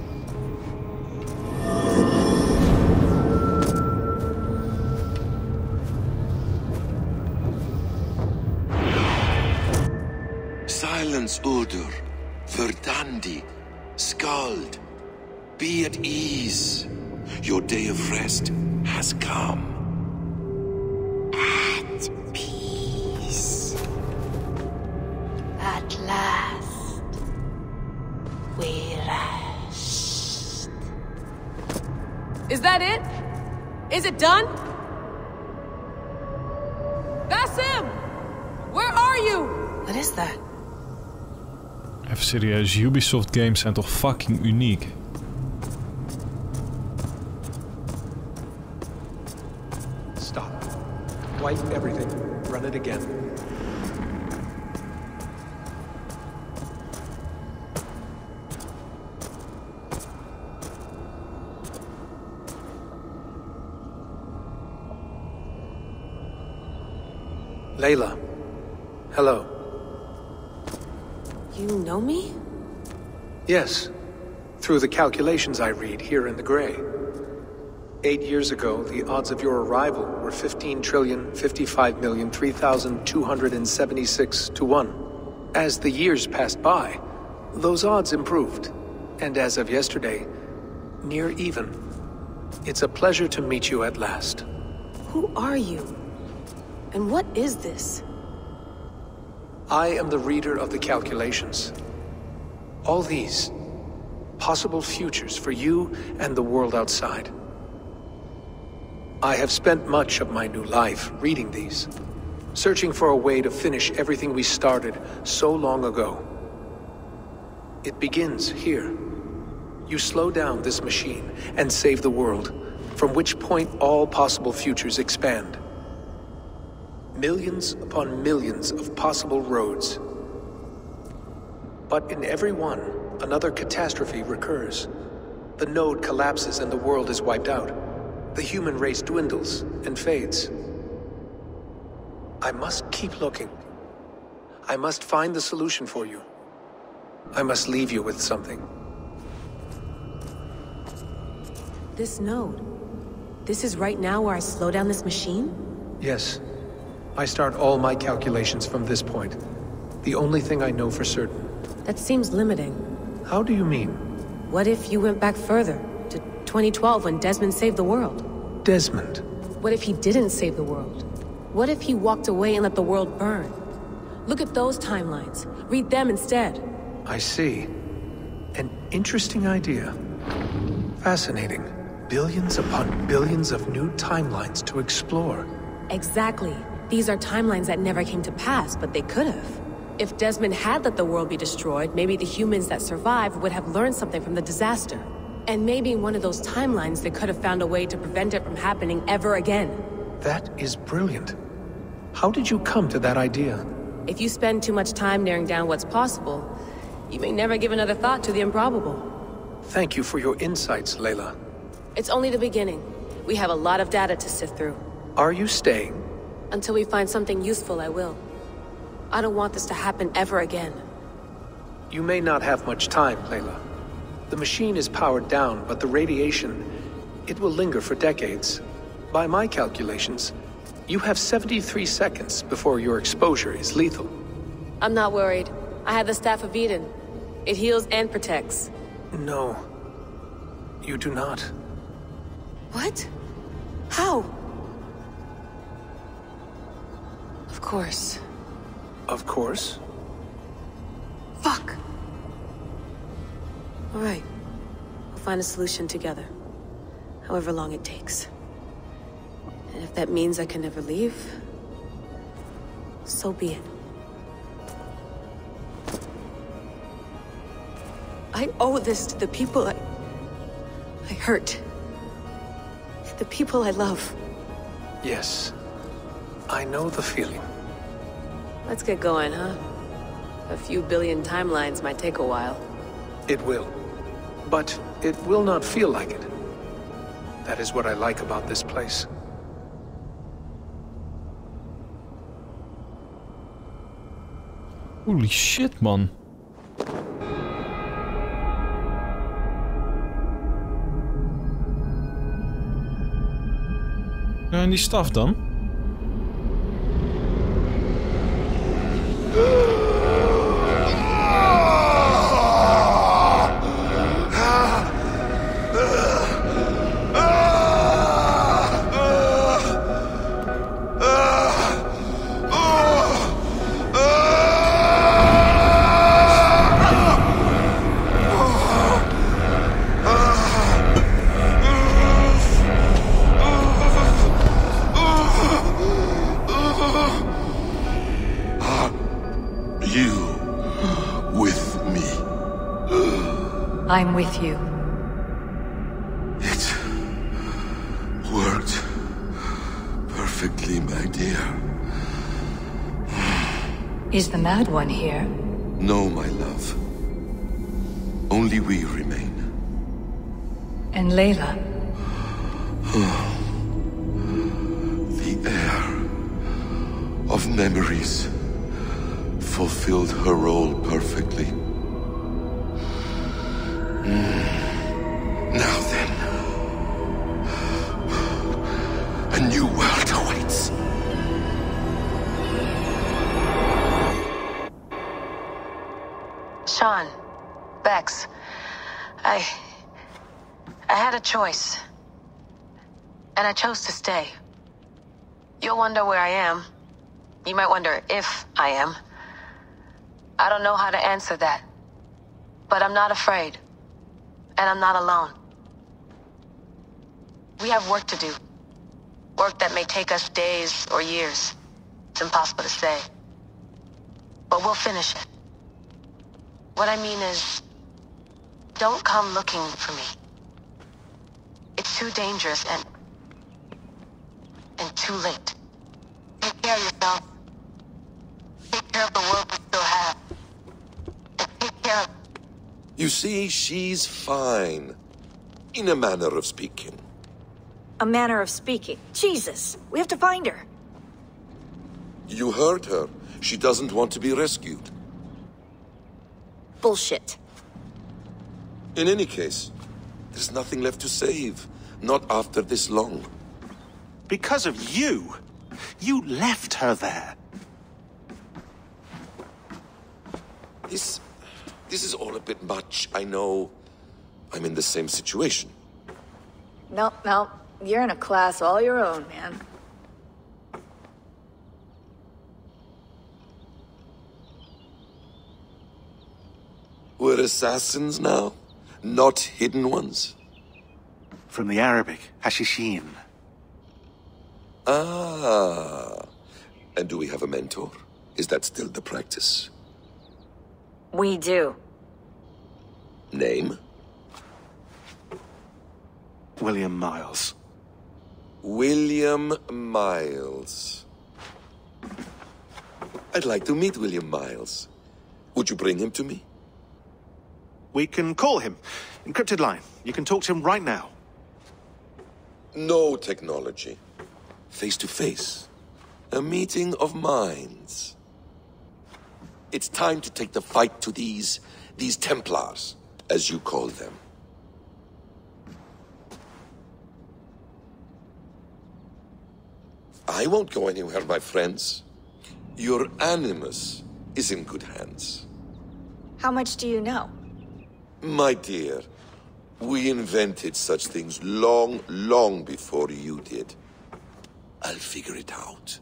Speaker 12: Silence, Udur. Verdandi. Skald. Be at ease. Your day of rest has come.
Speaker 17: At peace. At last. We rest.
Speaker 14: Is that it? Is it done? Basim! Where are you? What is that?
Speaker 1: Even serieus, Ubisoft games zijn toch fucking uniek.
Speaker 18: Stop. Wipe everything. Run it again. Layla. Hello.
Speaker 14: You know me?
Speaker 18: Yes. Through the calculations I read here in the gray. 8 years ago, the odds of your arrival were 15,055,003,276 to 1. As the years passed by, those odds improved. And as of yesterday, near even. It's a pleasure to meet you at last.
Speaker 14: Who are you? And what is this?
Speaker 18: I am the reader of the calculations. All these, possible futures for you and the world outside. I have spent much of my new life reading these, searching for a way to finish everything we started so long ago. It begins here. You slow down this machine and save the world, from which point all possible futures expand. Millions upon millions of possible roads. But in every one, another catastrophe recurs. The node collapses and the world is wiped out. The human race dwindles and fades. I must keep looking. I must find the solution for you. I must leave you with something.
Speaker 14: This node. This is right now where I slow down this machine?
Speaker 18: Yes. I start all my calculations from this point. The only thing I know for certain.
Speaker 14: That seems limiting.
Speaker 18: How do you mean?
Speaker 14: What if you went back further, to 2012 when Desmond saved the world?
Speaker 18: Desmond?
Speaker 14: What if he didn't save the world? What if he walked away and let the world burn? Look at those timelines. Read them instead.
Speaker 18: I see. An interesting idea. Fascinating. billions upon billions of new timelines to explore.
Speaker 14: Exactly. These are timelines that never came to pass, but they could have. If Desmond had let the world be destroyed, maybe the humans that survived would have learned something from the disaster. And maybe in one of those timelines they could have found a way to prevent it from happening ever again.
Speaker 18: That is brilliant. How did you come to that idea?
Speaker 14: If you spend too much time narrowing down what's possible, you may never give another thought to the improbable.
Speaker 18: Thank you for your insights, Layla.
Speaker 14: It's only the beginning. We have a lot of data to sift through.
Speaker 18: Are you staying?
Speaker 14: Until we find something useful, I will. I don't want this to happen ever again.
Speaker 18: You may not have much time, Layla. The machine is powered down, but the radiation, it will linger for decades. By my calculations, you have 73 seconds before your exposure is lethal.
Speaker 14: I'm not worried. I have the Staff of Eden. It heals and protects.
Speaker 18: No. You do not.
Speaker 14: What? How? Of course.
Speaker 18: Of course?
Speaker 14: Fuck! Alright. We'll find a solution together. However long it takes. And if that means I can never leave, so be it. I owe this to the people I hurt. The people I love.
Speaker 18: Yes. I know the feeling.
Speaker 14: Let's get going, huh? A few billion timelines might take a while.
Speaker 18: It will. But it will not feel like it. That is what I like about this place.
Speaker 1: Holy shit, man. Ja, en die staf dan?
Speaker 19: I'm with you.
Speaker 12: It worked perfectly, my dear.
Speaker 19: Is the Mad One here?
Speaker 12: No, my love. Only we remain.
Speaker 19: And Layla?
Speaker 12: The air of memories fulfilled her role perfectly. Now then, a new world awaits.
Speaker 2: Sean, Bex, I had a choice. And I chose to stay. You'll wonder where I am. You might wonder if I am. I don't know how to answer that. But I'm not afraid. And I'm not alone. We have work to do. Work that may take us days or years. It's impossible to say. But we'll finish it. What I mean is, don't come looking for me. It's too dangerous and too late. Take care of yourself. Take care of the world we still have. And take care of...
Speaker 12: You see, she's fine. In a manner of speaking.
Speaker 15: A manner of speaking. Jesus, we have to find her.
Speaker 12: You heard her. She doesn't want to be rescued.
Speaker 15: Bullshit.
Speaker 12: In any case, there's nothing left to save. Not after this long.
Speaker 8: Because of you. You left her there.
Speaker 12: This is all a bit much, I know. I'm in the same situation.
Speaker 15: No, you're in a class all your own, man.
Speaker 12: We're assassins now, not hidden ones.
Speaker 16: From the Arabic, hashishin.
Speaker 12: Ah. And do we have a mentor? Is that still the practice?
Speaker 20: We do.
Speaker 12: Name?
Speaker 16: William Miles.
Speaker 12: William Miles. I'd like to meet William Miles. Would you bring him to me?
Speaker 16: We can call him. Encrypted line. You can talk to him right now.
Speaker 12: No technology. Face to face. A meeting of minds. It's time to take the fight to these Templars, as you call them. I won't go anywhere, my friends. Your animus is in good hands.
Speaker 15: How much do you know?
Speaker 12: My dear, we invented such things long, long before you did. I'll figure it out.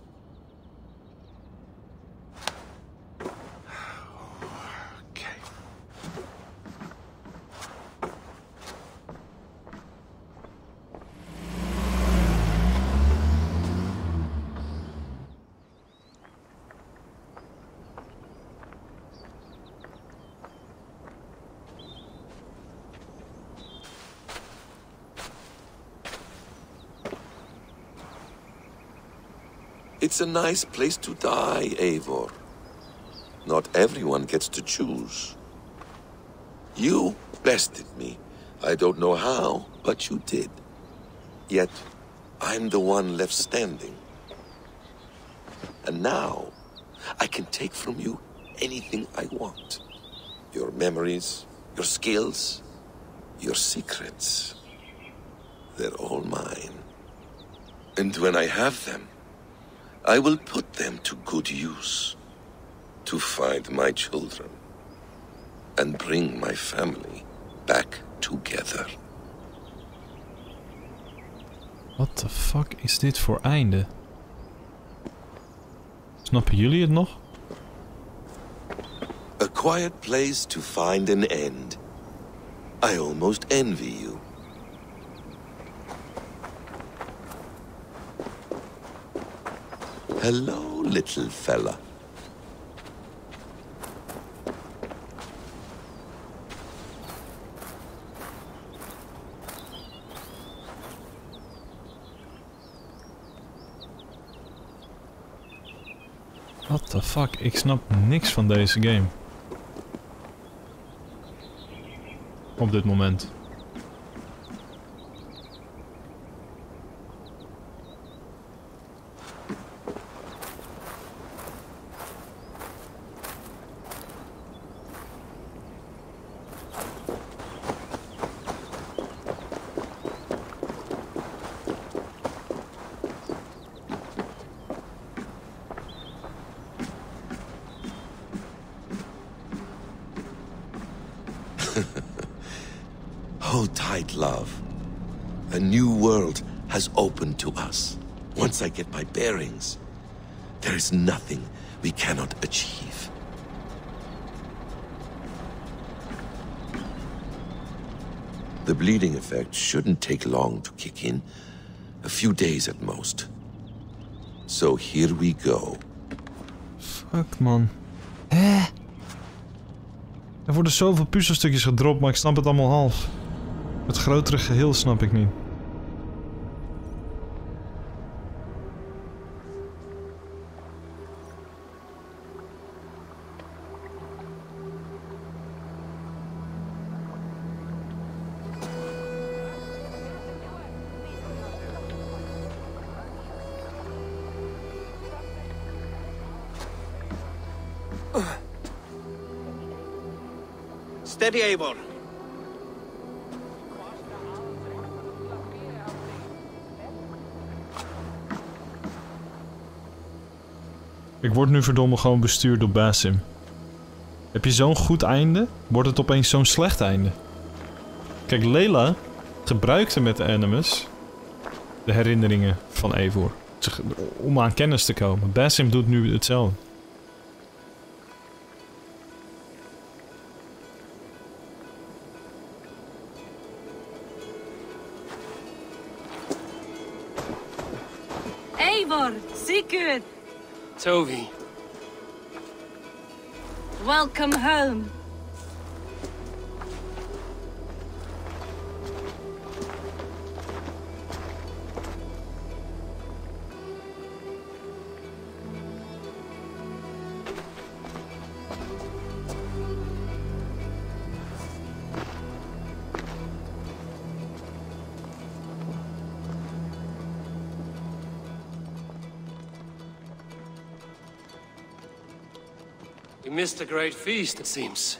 Speaker 12: It's a nice place to die, Eivor. Not everyone gets to choose. You bested me. I don't know how, but you did. Yet, I'm the one left standing. And now, I can take from you anything I want. Your memories, your skills, your secrets. They're all mine. And when I have them, I will put them to good use. To find my children. And bring my family back together.
Speaker 1: What the fuck is dit voor einde? Snappen jullie het nog?
Speaker 12: A quiet place to find an end. I almost envy you. Hello, little fella.
Speaker 1: What the fuck? Ik snap niks van deze game. Op dit moment.
Speaker 12: Hold tight, love. A new world has opened to us. Once I get my bearings, there is nothing we cannot achieve. The bleeding effect shouldn't take long to kick in. A few days at most. So here we go.
Speaker 1: Fuck, man. Er worden zoveel puzzelstukjes gedropt, maar ik snap het allemaal half. Het grotere geheel snap ik niet.
Speaker 10: Steady, Eivor.
Speaker 1: Ik word nu verdomme gewoon bestuurd door Basim. Heb je zo'n goed einde, wordt het opeens zo'n slecht einde. Kijk, Layla gebruikte met de Animus de herinneringen van Eivor. Om aan kennis te komen. Basim doet nu hetzelfde.
Speaker 21: Eivor, Sigurd.
Speaker 3: Tovi.
Speaker 21: Welcome home.
Speaker 3: We missed a great feast, it seems.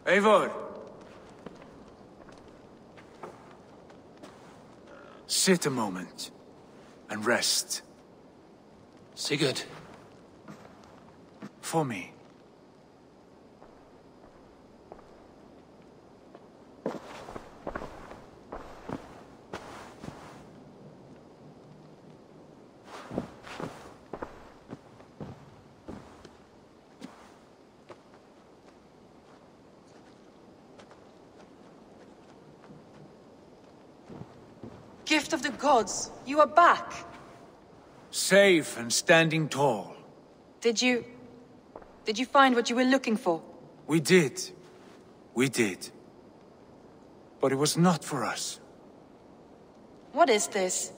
Speaker 4: Eivor! Sit a moment and rest.
Speaker 3: Sigurd.
Speaker 4: For me.
Speaker 5: Gift of the gods, you are back.
Speaker 4: Safe and standing tall.
Speaker 5: Did you find what you were looking for?
Speaker 4: We did. We did. But it was not for us.
Speaker 5: What is this?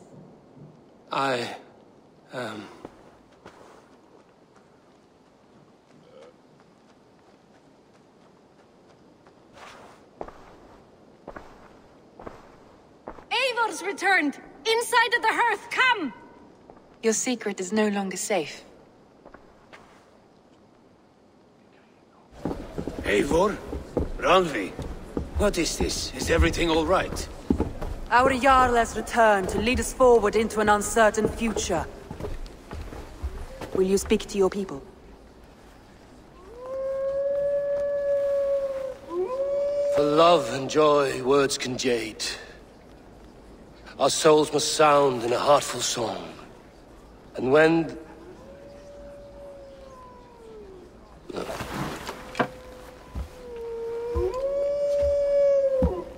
Speaker 21: Eivor's returned! Inside of the hearth, come!
Speaker 5: Your secret is no longer safe.
Speaker 3: Eivor? Randvi? What is this? Is everything all right?
Speaker 5: Our Jarl has returned to lead us forward into an uncertain future. Will you speak to your people?
Speaker 3: For love and joy, words can jade. Our souls must sound in a heartful song. And when... No.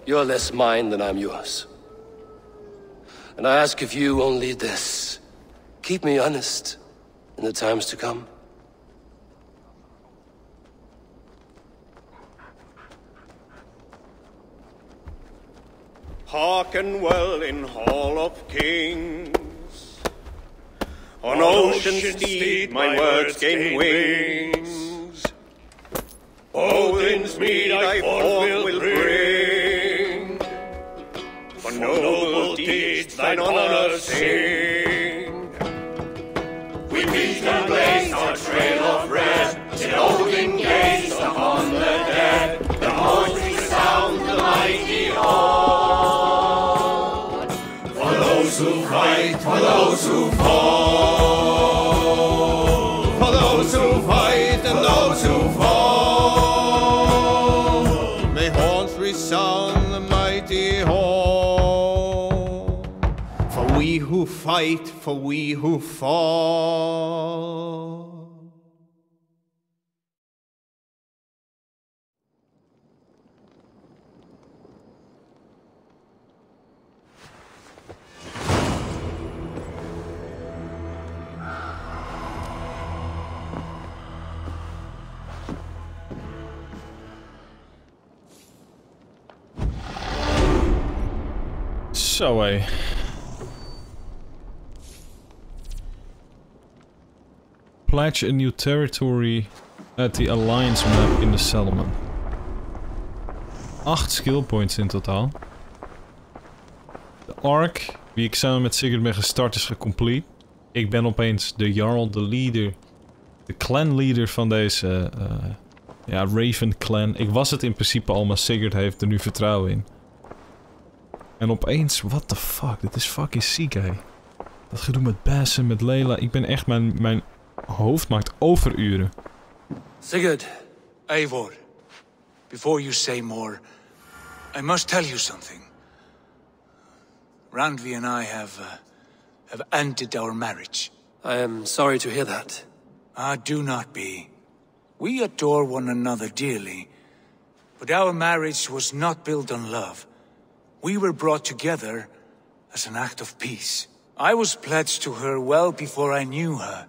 Speaker 3: You're less mine than I'm yours. And I ask of you only this. Keep me honest in the times to come.
Speaker 10: Hearken well in Hall of Kings. On ocean steed my words gain wings. Odin's mead I forth will bring. For noble deeds thine honor sing. We meet and blaze our trail of red, till Odin gazed upon the dead. The voice resound the mighty hall. For those who fight, for those who fall. For those who fight and those who fall. May horns resound the mighty hall. For we who fight, for we who fall.
Speaker 1: Zo hé. Pledge a new territory at the Alliance map in the settlement. 8 skill points in totaal. De arc, wie ik samen met Sigurd ben gestart, is gecomplete. Ik ben opeens de Jarl, de leader. De clan leader van deze ja, Raven clan. Ik was het in principe al, maar Sigurd heeft er nu vertrouwen in. En opeens, what the fuck, dit is fucking ziek hé. Dat gedoe met Bess en met Layla, ik ben echt, mijn hoofd maakt overuren.
Speaker 4: Sigurd, Eivor, before you say more, I must tell you something. Randvi and I have ended our marriage.
Speaker 3: I am sorry to hear that.
Speaker 4: Do not be. We adore one another dearly, but our marriage was not built on love. We were brought together as an act of peace. I was pledged to her well before I knew her.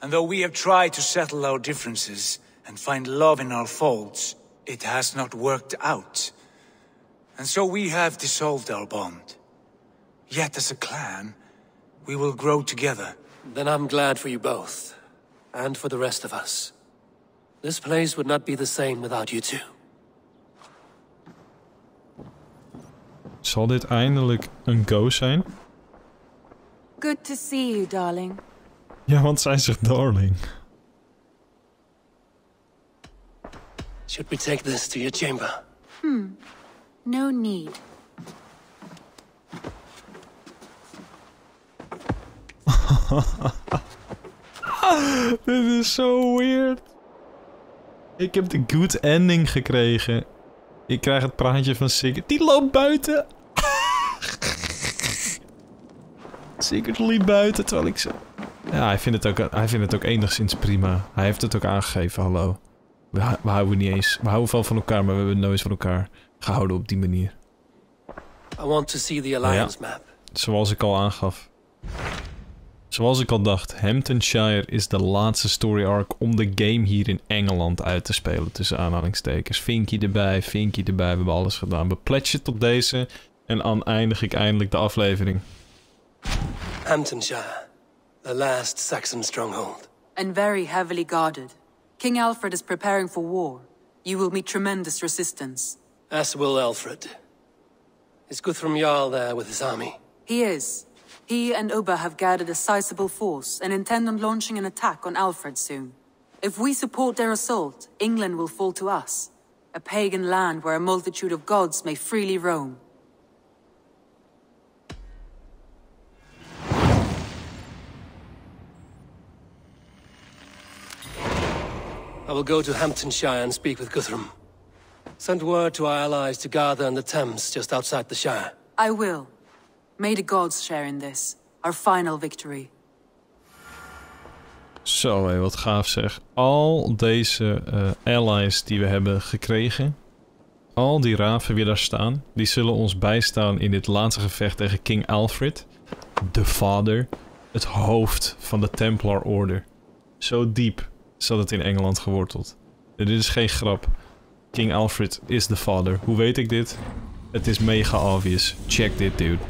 Speaker 4: And though we have tried to settle our differences and find love in our faults, it has not worked out. And so we have dissolved our bond. Yet as a clan, we will grow together.
Speaker 3: Then I'm glad for you both. And for the rest of us. This place would not be the same without you two.
Speaker 1: Zal dit eindelijk een go zijn?
Speaker 5: Good to see you, darling.
Speaker 1: Ja, want zij zegt darling.
Speaker 3: Should we take this to your chamber?
Speaker 5: No need.
Speaker 1: Dit is zo weird. Ik heb de good ending gekregen. Ik krijg het praatje van Sigurd. Die loopt buiten. Sigurd liep buiten terwijl ik zo... Ja, hij vindt het ook enigszins prima. Hij heeft het ook aangegeven, hallo. We houden niet eens... We houden wel van elkaar, maar we hebben nooit van elkaar gehouden op die manier.
Speaker 3: I want to see the alliance map.
Speaker 1: Zoals ik al aangaf. Zoals ik al dacht, Hamptonshire is de laatste story arc om de game hier in Engeland uit te spelen, tussen aanhalingstekens. Vinkje erbij, we hebben alles gedaan. We pledgen tot deze en dan eindig ik eindelijk de aflevering.
Speaker 3: Hamptonshire, the last Saxon stronghold.
Speaker 5: And very heavily guarded. King Alfred is preparing for war. You will meet tremendous resistance.
Speaker 3: As will Alfred. Is Guthrum Jarl there with his army?
Speaker 5: He is. He and Ubba have gathered a sizable force and intend on launching an attack on Alfred soon. If we support their assault, England will fall to us. A pagan land where a multitude of gods may freely roam.
Speaker 3: I will go to Hamptonshire and speak with Guthrum. Send word to our allies to gather in the Thames just outside the Shire.
Speaker 5: I will. May the gods share in this, our final victory.
Speaker 1: Zo, hé, wat gaaf zeg. Al deze allies die we hebben gekregen, al die raven die daar staan, die zullen ons bijstaan in dit laatste gevecht tegen King Alfred, de vader, het hoofd van de Templar Order. Zo diep zat het in Engeland geworteld. En dit is geen grap. King Alfred is de vader. Hoe weet ik dit? Het is mega obvious. Check dit, dude.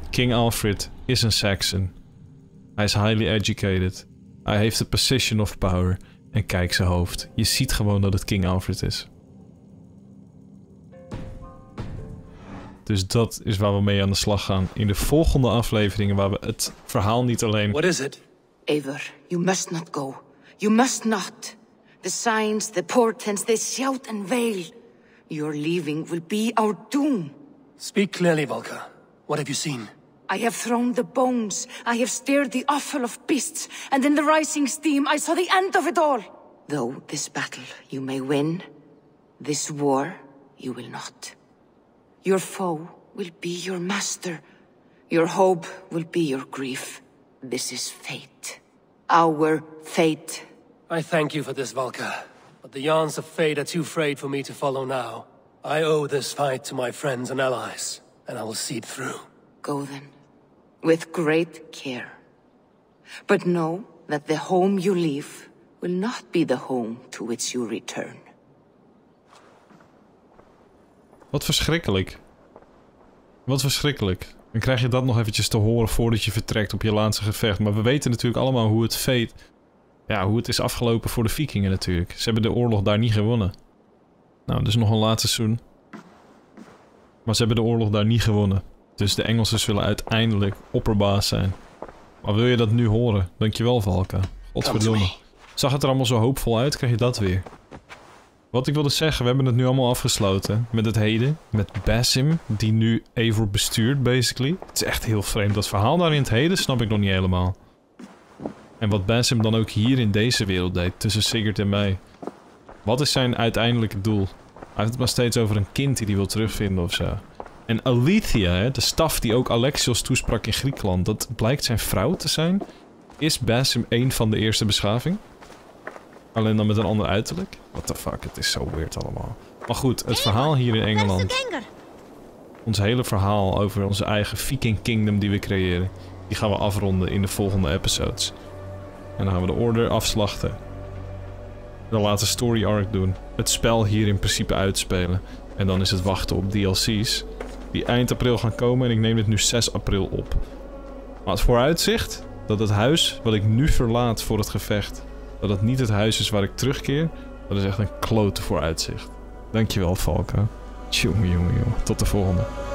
Speaker 1: King Alfred is een Saxon. Hij is highly educated. Hij heeft de position of power. En kijk zijn hoofd. Je ziet gewoon dat het King Alfred is. Dus dat is waar we mee aan de slag gaan. In de volgende afleveringen waar we het verhaal niet alleen...
Speaker 3: What is it?
Speaker 2: Eivor, you must not go. You must not. The signs, the portents, they shout and wail. Your leaving will be our doom.
Speaker 3: Speak clearly, Volker. What have you seen?
Speaker 2: I have thrown the bones. I have stirred the offal of beasts. And in the rising steam, I saw the end of it all. Though this battle you may win, this war you will not. Your foe will be your master. Your hope will be your grief. This is fate. Our fate.
Speaker 3: I thank you for this, Volker. But the yarns of fate are too frayed for me to follow now. I owe this fight to my friends and allies, and I will see it through.
Speaker 2: Go then, with great care. But know that the home you leave will not be the home to which you return.
Speaker 1: Wat verschrikkelijk. Wat verschrikkelijk. Dan krijg je dat nog eventjes te horen voordat je vertrekt op je laatste gevecht. Maar we weten natuurlijk allemaal hoe het fate... Ja, hoe het is afgelopen voor de Vikingen natuurlijk. Ze hebben de oorlog daar niet gewonnen. Nou, dus nog een laatste seizoen. Maar ze hebben de oorlog daar niet gewonnen. Dus de Engelsen zullen uiteindelijk opperbaas zijn. Maar wil je dat nu horen? Dankjewel, Valka. Godverdomme. Zag het er allemaal zo hoopvol uit? Krijg je dat weer? Wat ik wilde zeggen, we hebben het nu allemaal afgesloten. Met het heden. Met Basim, die nu Eivor bestuurt, basically. Het is echt heel vreemd. Dat verhaal daar in het heden snap ik nog niet helemaal. En wat Basim dan ook hier in deze wereld deed, tussen Sigurd en mij. Wat is zijn uiteindelijke doel? Hij heeft het maar steeds over een kind die hij wil terugvinden of zo. En Alethea, hè, de staf die ook Alexios toesprak in Griekenland, dat blijkt zijn vrouw te zijn. Is Basim een van de eerste beschaving? Alleen dan met een ander uiterlijk? What the fuck, het is zo weird allemaal. Maar goed, het verhaal hier in Engeland. ons hele verhaal over onze eigen Viking Kingdom die we creëren, die gaan we afronden in de volgende episodes. En dan gaan we de Order afslachten. De laatste story arc doen. Het spel hier in principe uitspelen. En dan is het wachten op DLC's. Die eind april gaan komen en ik neem dit nu 6 april op. Maar het vooruitzicht dat het huis wat ik nu verlaat voor het gevecht, dat het niet het huis is waar ik terugkeer, dat is echt een klote vooruitzicht. Dankjewel, Valka. Jongen. Tot de volgende.